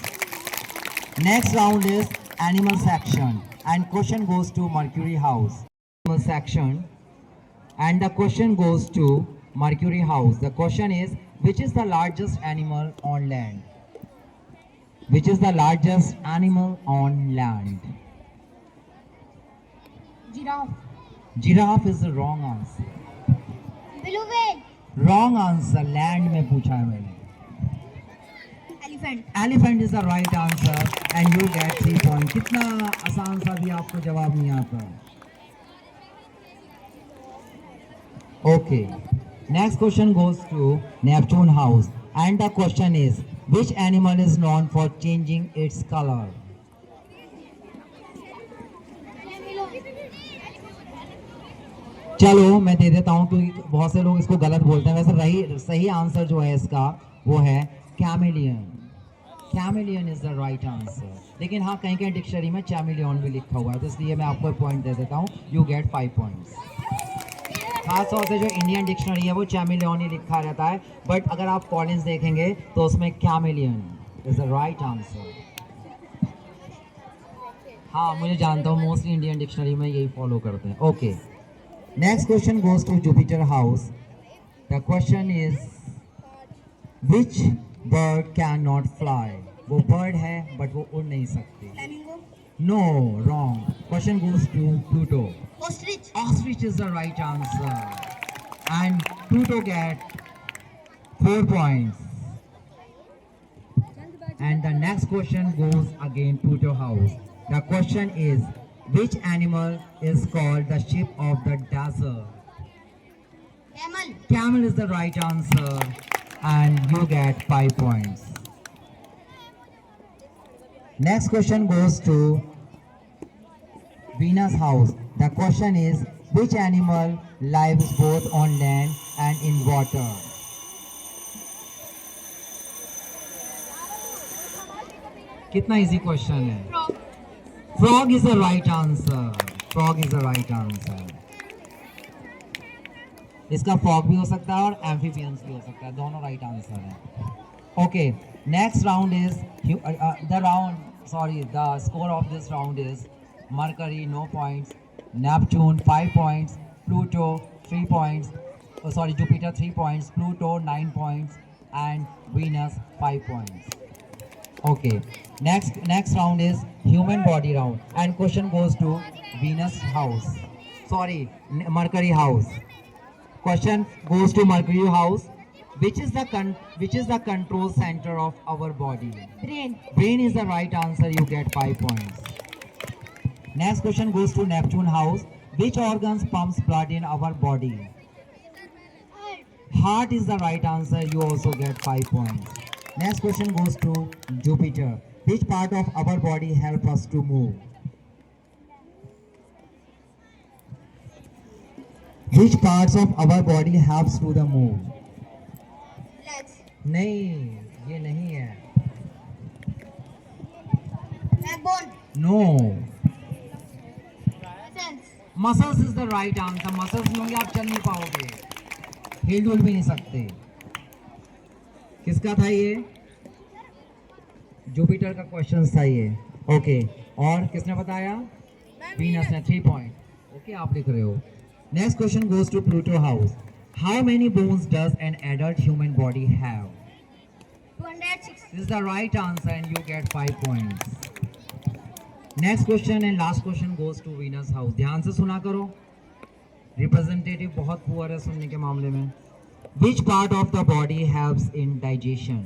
Next round is animal section and question goes to Mercury house. Animal section and the question goes to Mercury house. The question is, which is the largest animal on land? Which is the largest animal on land? Giraffe. Giraffe is the wrong answer. Blue whale. Wrong answer. Land में पूछा है मैंने. Elephant. Elephant is the right answer and you get 3 points. कितना आसान सा भी आपको जवाब नहीं आता. Okay. Next question goes to Neptune house and the question is, Which animal is known for changing its color? चलो मैं दे देता हूँ क्योंकि बहुत से लोग इसको गलत बोलते हैं। वैसे सही आंसर जो है इसका वो है chameleon. Chameleon is the right answer. लेकिन हाँ, कहीं कहीं डिक्शनरी में चैमिलियन भी लिखा हुआ है, तो इसलिए मैं आपको एक पॉइंट दे देता हूँ। You get 5 points. खासतौर से जो इंडियन डिक्शनरी है वो चैमिलियन ही लिखा रहता है, बट अगर आप कॉलिंस देखेंगे तो उसमें chameleon is the right answer. हाँ, मुझे जानता हूँ मोस्टली इंडियन डिक्शनरी में यही फॉलो करते हैं। Okay, next question goes to Jupiter house. The question is which bird can not fly? वो बर्ड है बट वो उड़ नहीं सकती। No, wrong. Question goes to Pluto. Ostrich. Ostrich is the right answer, and Pluto get 4 points. And the next question goes again Pluto house. The question is, which animal is called the ship of the desert? Camel. Camel is the right answer, and you get 5 points. Next question goes to Venus house. The question is, which animal lives both on land and in water? कितना easy question है? Frog is the right answer. Frog is the right answer. इसका frog भी हो सकता है और amphibians भी हो सकता है, दोनों right answer है। Okay, next round is the score of this round is Mercury no points, Neptune 5 points, Pluto 3 points, Jupiter 3 points, Pluto 9 points, and Venus 5 points. Okay, next round is human body round, and question goes to Mercury house. Question goes to Mercury house. Which is the control center of our body? Brain. Brain is the right answer. You get 5 points. Next question goes to Neptune house. Which organs pumps blood in our body? Heart is the right answer. You also get 5 points. Next question goes to Jupiter. Which part of our body help us to move? Which parts of our body helps to the move? Legs. नहीं, ये नहीं है. Backbone. No. Muscles. Muscles is the right answer. Muscles नहीं होंगे आप चल नहीं पाओगे, हिल डुल भी नहीं सकते. किसका था ये? जुपिटर का क्वेश्चन था ये. ओके, और किसने बताया? वीनस ने 3 पॉइंट. ओके, आप लिख रहे हो. Next question goes to Pluto house. How many bones does an adult human body have? 206. This is the right answer and you get 5 points. Next question and last question goes to Venus house. ध्यान से सुना करो. Representative बहुत poor है सुनने के मामले में. Which part of the body helps in digestion?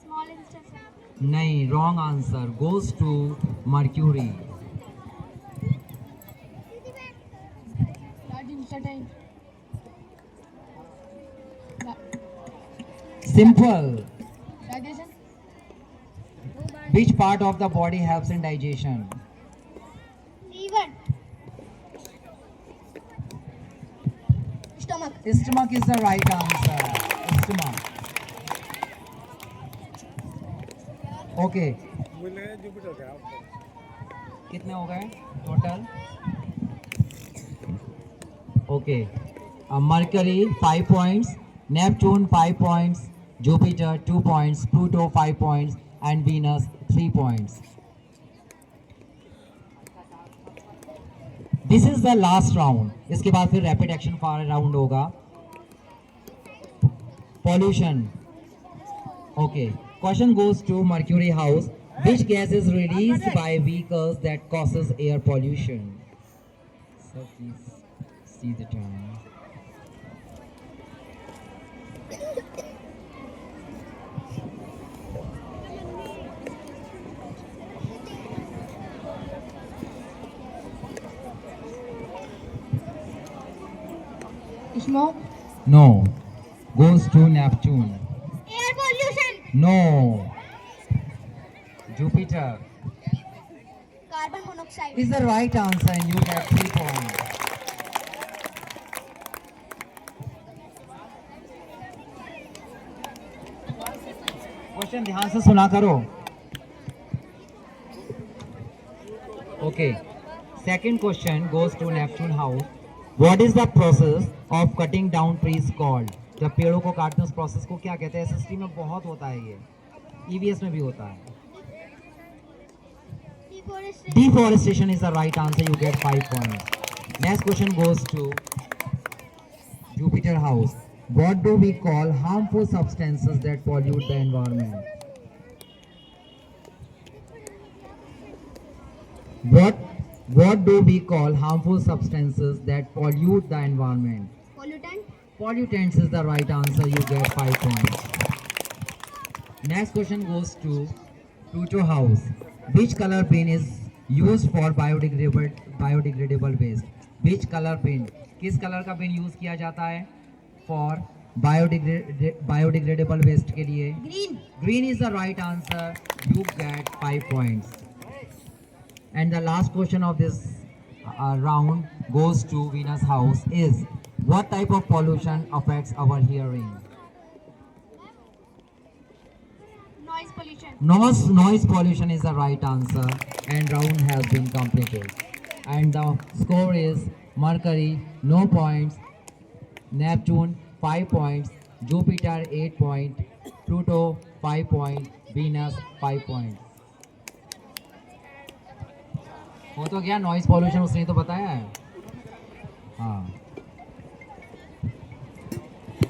Small intestine. नहीं, wrong answer. Goes to Mercury. Large intestine. Simple. Digestion. Which part of the body helps in digestion? Liver. Stomach. Stomach is the right answer. Stomach. Okay. कितने हो गए total? Okay. Mercury 5 points, Neptune 5 points, Jupiter 2 points, Pluto 5 points, and Venus 3 points. This is the last round. इसके बाद फिर rapid action fire round होगा. Pollution. Okay. Question goes to Mercury house. Which gas is released by vehicles that causes air pollution? So please see the time. Smoke. No. Goes to Neptune. Air pollution. No. Jupiter Carbon monoxide. is the right answer and you get 3 points. Question ध्यान से सुना करो. Okay. Second question goes to Neptune house. What is the process of cutting down trees called? जब पेड़ों को काटते हैं उस प्रोसेस को क्या कहते हैं? एसएसटी में बहुत होता है ये. ईवीएस में भी होता है. Deforestation. Deforestation is the right answer. You get 5 points. Next question goes to Jupiter house. What do we call harmful substances that pollute the environment? What do we call harmful substances that pollute the environment? Pollutant. Pollutants is the right answer. You get 5 points. Next question goes to Pluto house. Which color pen is used for biodegradable waste? Which color pen? किस colour का pen use किया जाता है for biodegradable waste के लिए? Green. Green is the right answer. You get 5 points. And the last question of this round goes to Venus house is what type of pollution affects our hearing? Noise pollution. Noise pollution is the right answer and round has been completed. And the score is Mercury no points, Neptune 5 points, Jupiter 8 points, Pluto 5 points, Venus 5 points. वो तो क्या noise pollution उसने तो बताया है. हाँ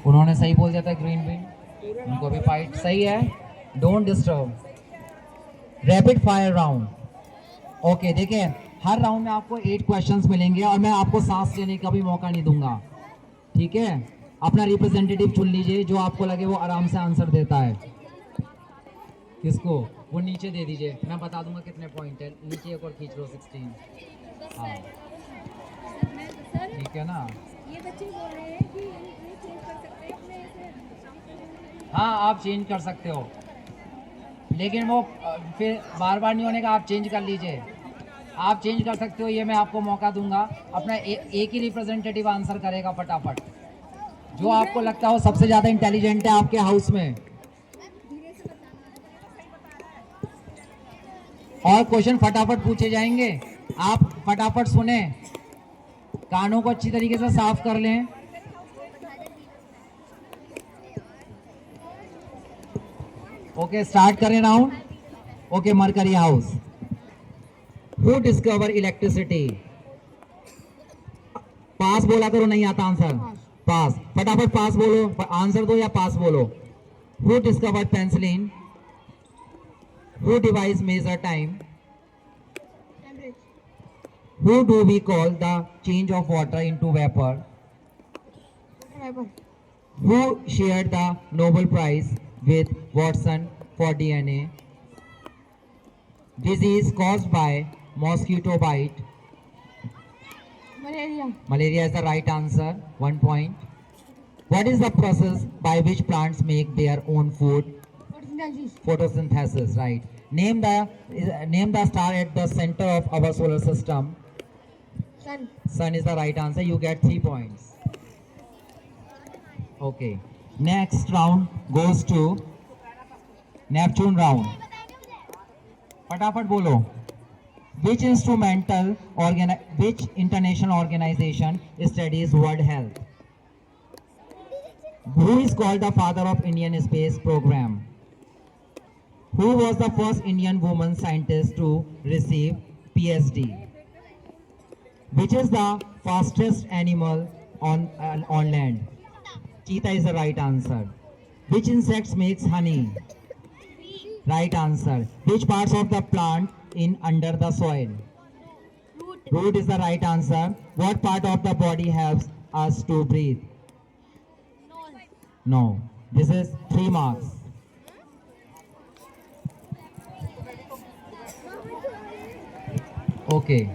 उन्होंने सही बोल दिया था ग्रीन पिन. उनको भी फाइट सही है. Don't disturb. Rapid fire round. Okay देखिए हर राउंड में आपको 8 क्वेश्चंस मिलेंगे और मैं आपको सांस लेने का भी मौका नहीं दूंगा. ठीक है. अपना रिप्रेजेंटेटिव चुन लीजिए जो आपको लगे वो आराम से आंसर देता है. किसको? वो नीचे दे दीजिए. मैं बता दूंगा कितने पॉइंट है. नीचे एक और खींच लो 16. हाँ ठीक है ना. ये बच्चे बोल रहे हैं कि ये चेंज कर सकते हैं अपने ऐसे. हाँ आप चेंज कर सकते हो लेकिन वो फिर बार बार नहीं होने का. आप चेंज कर लीजिए. आप चेंज कर सकते हो. ये मैं आपको मौका दूंगा. अपना एक ही रिप्रेजेंटेटिव आंसर करेगा फटाफट. जो आपको लगता हो सबसे ज़्यादा इंटेलिजेंट है आपके हाउस में. और क्वेश्चन फटाफट पूछे जाएंगे. आप फटाफट सुने. कानों को अच्छी तरीके से साफ कर लें. ओके स्टार्ट करें round. Okay Mercury house. Who discover electricity? Pass बोला करो. नहीं आता आंसर. पास. फटाफट पास बोलो. आंसर दो या पास बोलो. Who discover penicillin? Who devised measure time? Cambridge. Who do we call the change of water into vapor? Weber. Who shared the Nobel Prize with Watson for DNA? Disease caused by mosquito bite. Malaria. Malaria is the right answer. 1 point. What is the process by which plants make their own food? Photosynthesis. Photosynthesis, right. Name the star at the center of our solar system. Sun. Sun is the right answer. You get 3 points. Okay. Next round goes to Neptune round. फटाफट बोलो. Which international organization studies world health? Who is called the father of Indian space program? Who was the first Indian woman scientist to receive PhD? Which is the fastest animal on land? Cheetah is the right answer. Which insects makes honey? Right answer. Which parts of the plant in under the soil? Root. Root is the right answer. What part of the body helps us to breathe? Nose. No. This is 3 marks. Okay.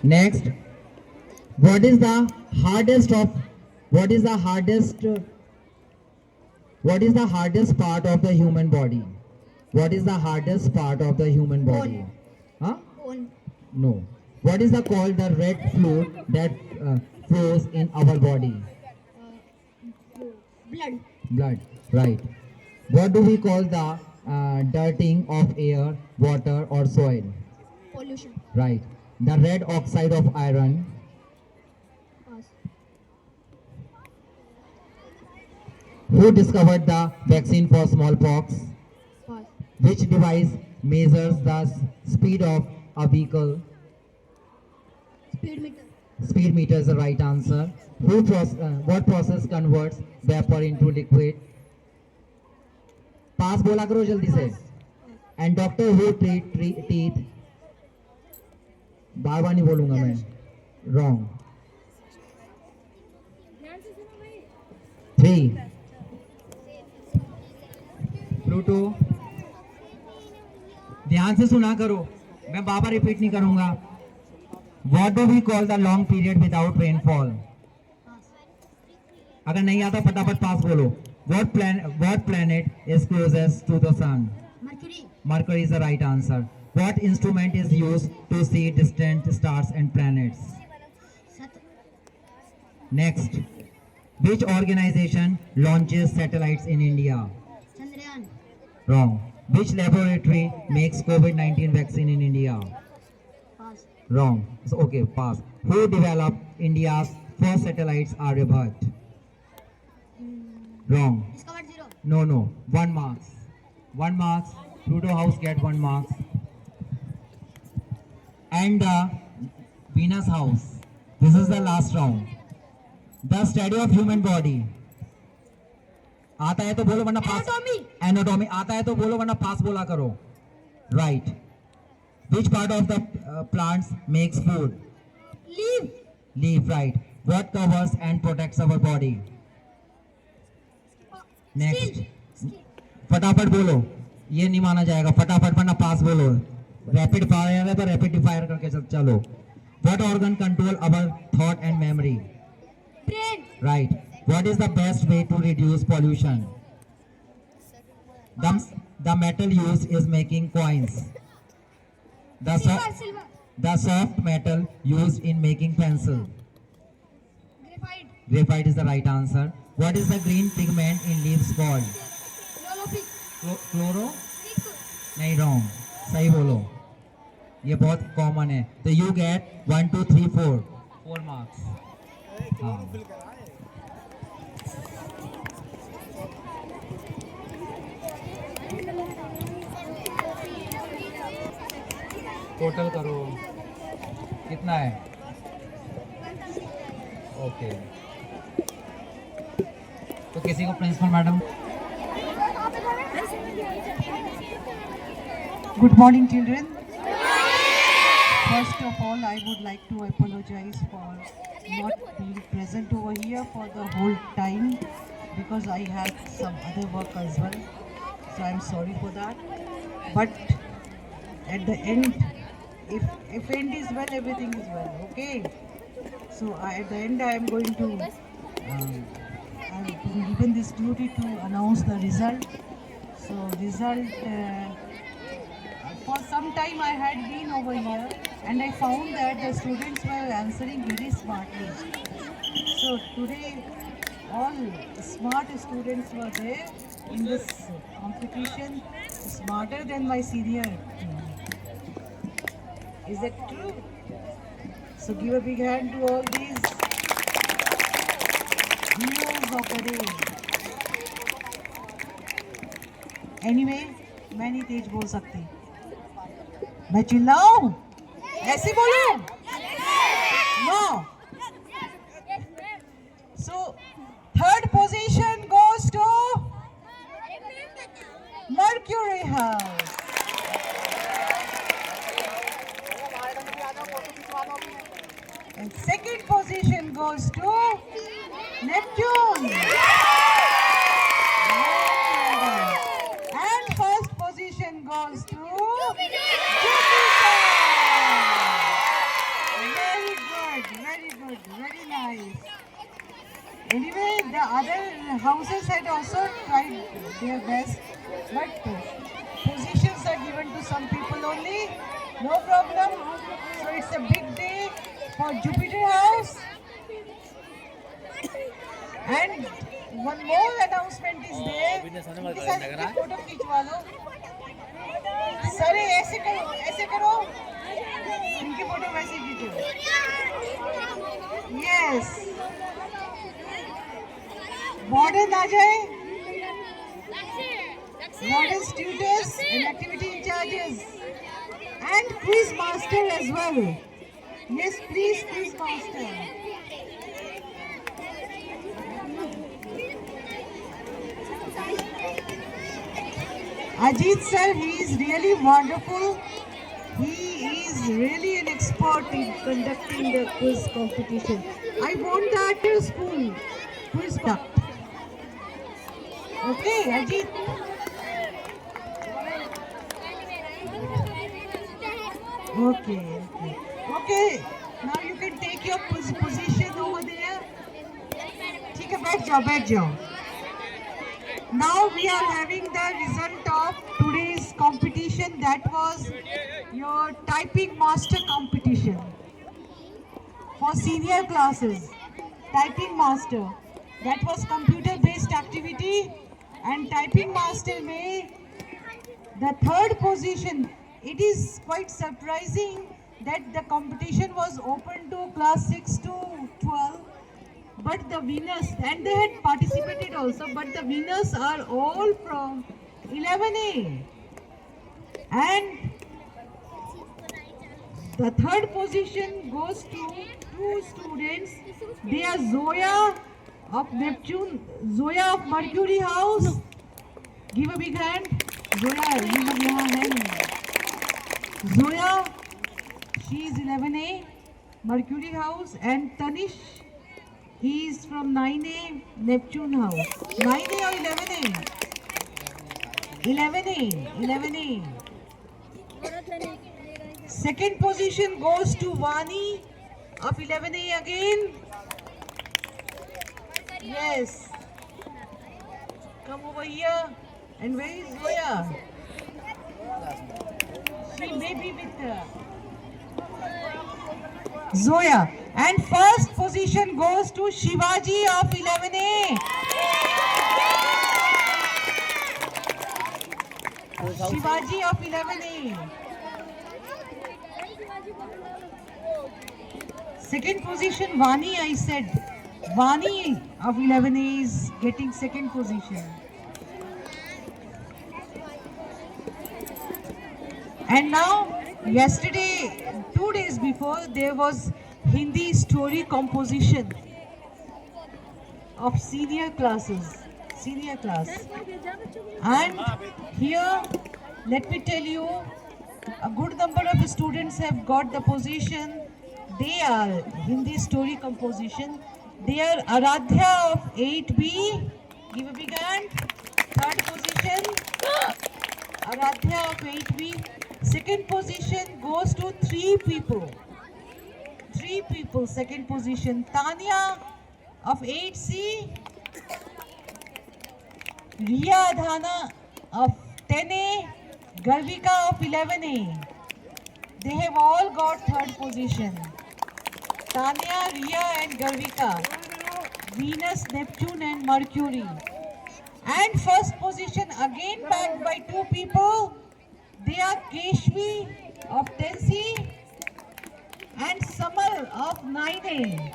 Next, what is the hardest of What is the hardest part of the human body? What is the hardest part of the human body? Huh? Bone. No. What is the called the red fluid that flows in our body? Blood. Blood. Right. What do we call the dirtying of air, water, or soil? Pollution. Right. The red oxide of iron. Pass. Who discovered the vaccine for smallpox? Pass. Which device measures the speed of a vehicle? Speed meter. Speed meter is the right answer. What process converts vapor into liquid? पास बोला करो जल्दी से. And doctor who treat teeth? बार बार नहीं बोलूंगा मैं. Wrong. ध्यान से सुनो भाई 3. प्लूटो. ध्यान से सुना करो, मैं बार बार रिपीट नहीं करूंगा. What do we call the long period without rainfall? अगर नहीं आता फटाफट पास बोलो. What planet is closest to the sun? Mercury. Mercury is the right answer. What instrument is used to see distant stars and planets? Saturn. Next, which organization launches satellites in India? Chandrayaan. Wrong. Which laboratory makes COVID-19 vaccine in India? Pass. Wrong. So, okay, pass. Who developed India's first satellites Aryabhat? Wrong. Discovered zero. No. 1 marks. 1 marks. Pluto house get 1 marks. And Venus house. This is the last round. The study of human body. आता है तो बोलो वरना पास. Anatomy. Anatomy आता है तो बोलो वरना पास बोला करो. Right. Which part of the plants makes food? Leaf. Leaf, right. What covers and protects our body? Next. Skin. फटाफट बोलो, ये नहीं माना जाएगा. फटाफट वरना पास बोलो. रैपिड फायर है तो रैपिड फायर करके चलो. What organ control our thought and memory? Brain. Right. What is the best way to reduce pollution? The metal used is making coins. Silver. The soft metal used in making pencil. Graphite. Graphite is the right answer. What is the green pigment in leaves called? Chlorophyll. Chloro? Thick. नहीं, wrong. सही बोलो. ये बहुत common है. तो you get 1 2 3 4 4 marks. हाँ. Total करो कितना है. ओके. तो किसी को principal madam. Good morning, children. First of all, I would like to apologize for not being present over here for the whole time because I had some other work as well. So I'm sorry for that. But at the end, if end is well, everything is well. Okay. So at the end, I am going to. I've been given this duty to announce the result. So result. For some time I had been over here and I found that the students were answering very smartly. So today all smart students were there in this competition, smarter than my senior. Is that true? So give a big hand to all these heroes of the day. Anyway, मैं नहीं तेज बोल सकती. मैं चिल्लाऊं? ऐसे बोलूं? No. So third position goes to Mercury House. And second position goes to Neptune. And first position goes to Jupiter. Very good, very nice. Anyway, houses had also tried their best, but positions are given to some people only. No problem. So it's a big day for Jupiter House. And one more announcement is there. इनके साथ एक photo खिंचवा लो. सारे ऐसे करो, ऐसे करो. इनकी फोटो वैसे खींचो. Yes. Warden आ जाए. Wardens, tutors, and activity in charges, and quiz master as well. Yes, please, quiz master. Ajit sir, he is really wonderful. He is really an expert in conducting the quiz competition. I want that school quiz conduct. Okay, Ajit. Okay. Now you can take your position over there. ठीक है, बैठ जाओ. Now we are having the result of today's competition. That was your typing master competition for senior classes. Typing master. That was computer based activity, and typing master में the third position. It is quite surprising that the competition was open to class 6 to 12. But the winners, and they had participated also, but the winners are all from 11A. And the third position goes to two students. They are Zoya of Neptune, Zoya of Mercury House. Give a big hand. Zoya, you have your hand. Zoya, she is 11A, Mercury House, and Tanish, he is from 9A, Neptune House. 9A or 11A? 11A. Second position goes to Vani of 11A again. Yes. Come over here. And where is Zoya? She may be with Zoya. And first position goes to Shivaji of 11A. Shivaji of 11A. Second position, Vani, I said. Vani of 11A is getting second position. And now, yesterday, 2 days before, there was Hindi story composition of senior class. And here, let me tell you, a good number of students have got the position. They are Hindi story composition. They are Aradhya of 8B. Give a big hand. Third position, Aradhya of 8B. Second position goes to 3 people. 3 people, second position. Tanya of 8C. Riya Adhana of 10A. Garvika of 11A. They have all got third position. Tanya, Riya and Garvika. Venus, Neptune and Mercury. And first position again backed by 2 people. They are Keshvi of 10C and Samar of 9A.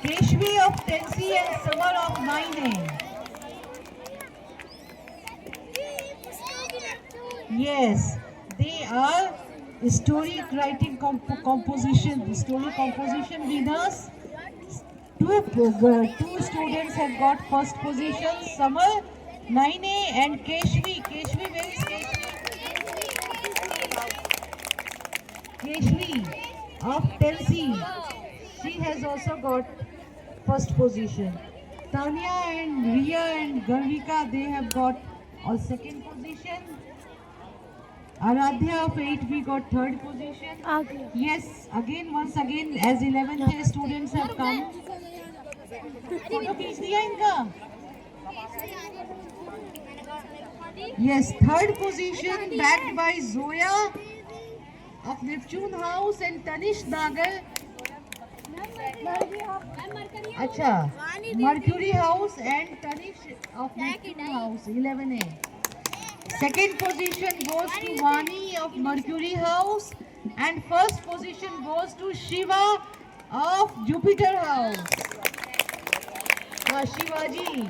Keshvi of 10C and Samar of 9A. Yes, they are story writing composition, story composition winners. Two students have got first position, Samar 9A and Keshvi. Keshvi, where is Keshvi? Keshvi of 10C. She has also got first position. Tanya and Riya and Garvika, they have got all second position. Aradhya of 8B got third position. Yes, once again, as 11th students have come. Photo खींच दिया इनका. Yes, third position backed by Zoya of Neptune House and Tanish Nagar. Acha, Mercury House and Tanish of Neptune House, 11A. Second position goes to Vani of Mercury House and first position goes to Shiva of Jupiter House. वाह शिवाजी,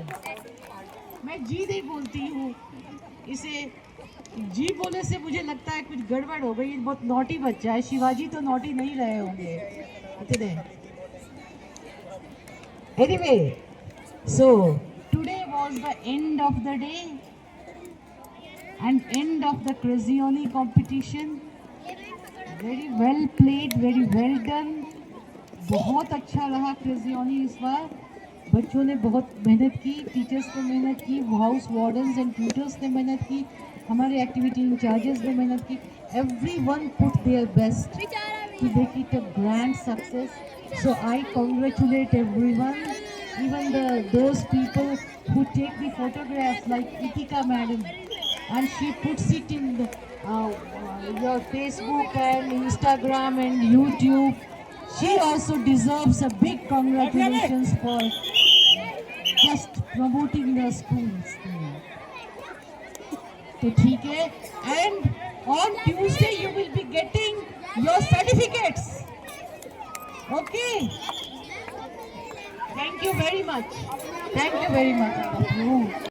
मैं जी नहीं बोलती हूँ, इसे जी बोले से मुझे लगता है कुछ गड़बड़ हो गई, बहुत नॉटी बच्चा है। शिवाजी तो नॉटी नहीं रहे होंगे इतने। Anyway, so today was the end of the day and end of the Crazioni competition. Very well played, very well done. बहुत अच्छा रहा क्रेजियोनी इस बार। बच्चों ने बहुत मेहनत की, टीचर्स ने मेहनत की, हाउस वार्डन्स एंड ट्यूटर्स ने मेहनत की, हमारे एक्टिविटी इंचार्जेस ने मेहनत की। Everyone put their best to make it a grand success. So I congratulate everyone, even those people who take the photographs like Itika madam, and she puts it in the, your Facebook and Instagram and YouTube. She also deserves a big congratulations for just promoting the schools. तो ठीक है, and on Tuesday you will be getting your certificates. Okay. Thank you very much. Thank you very much.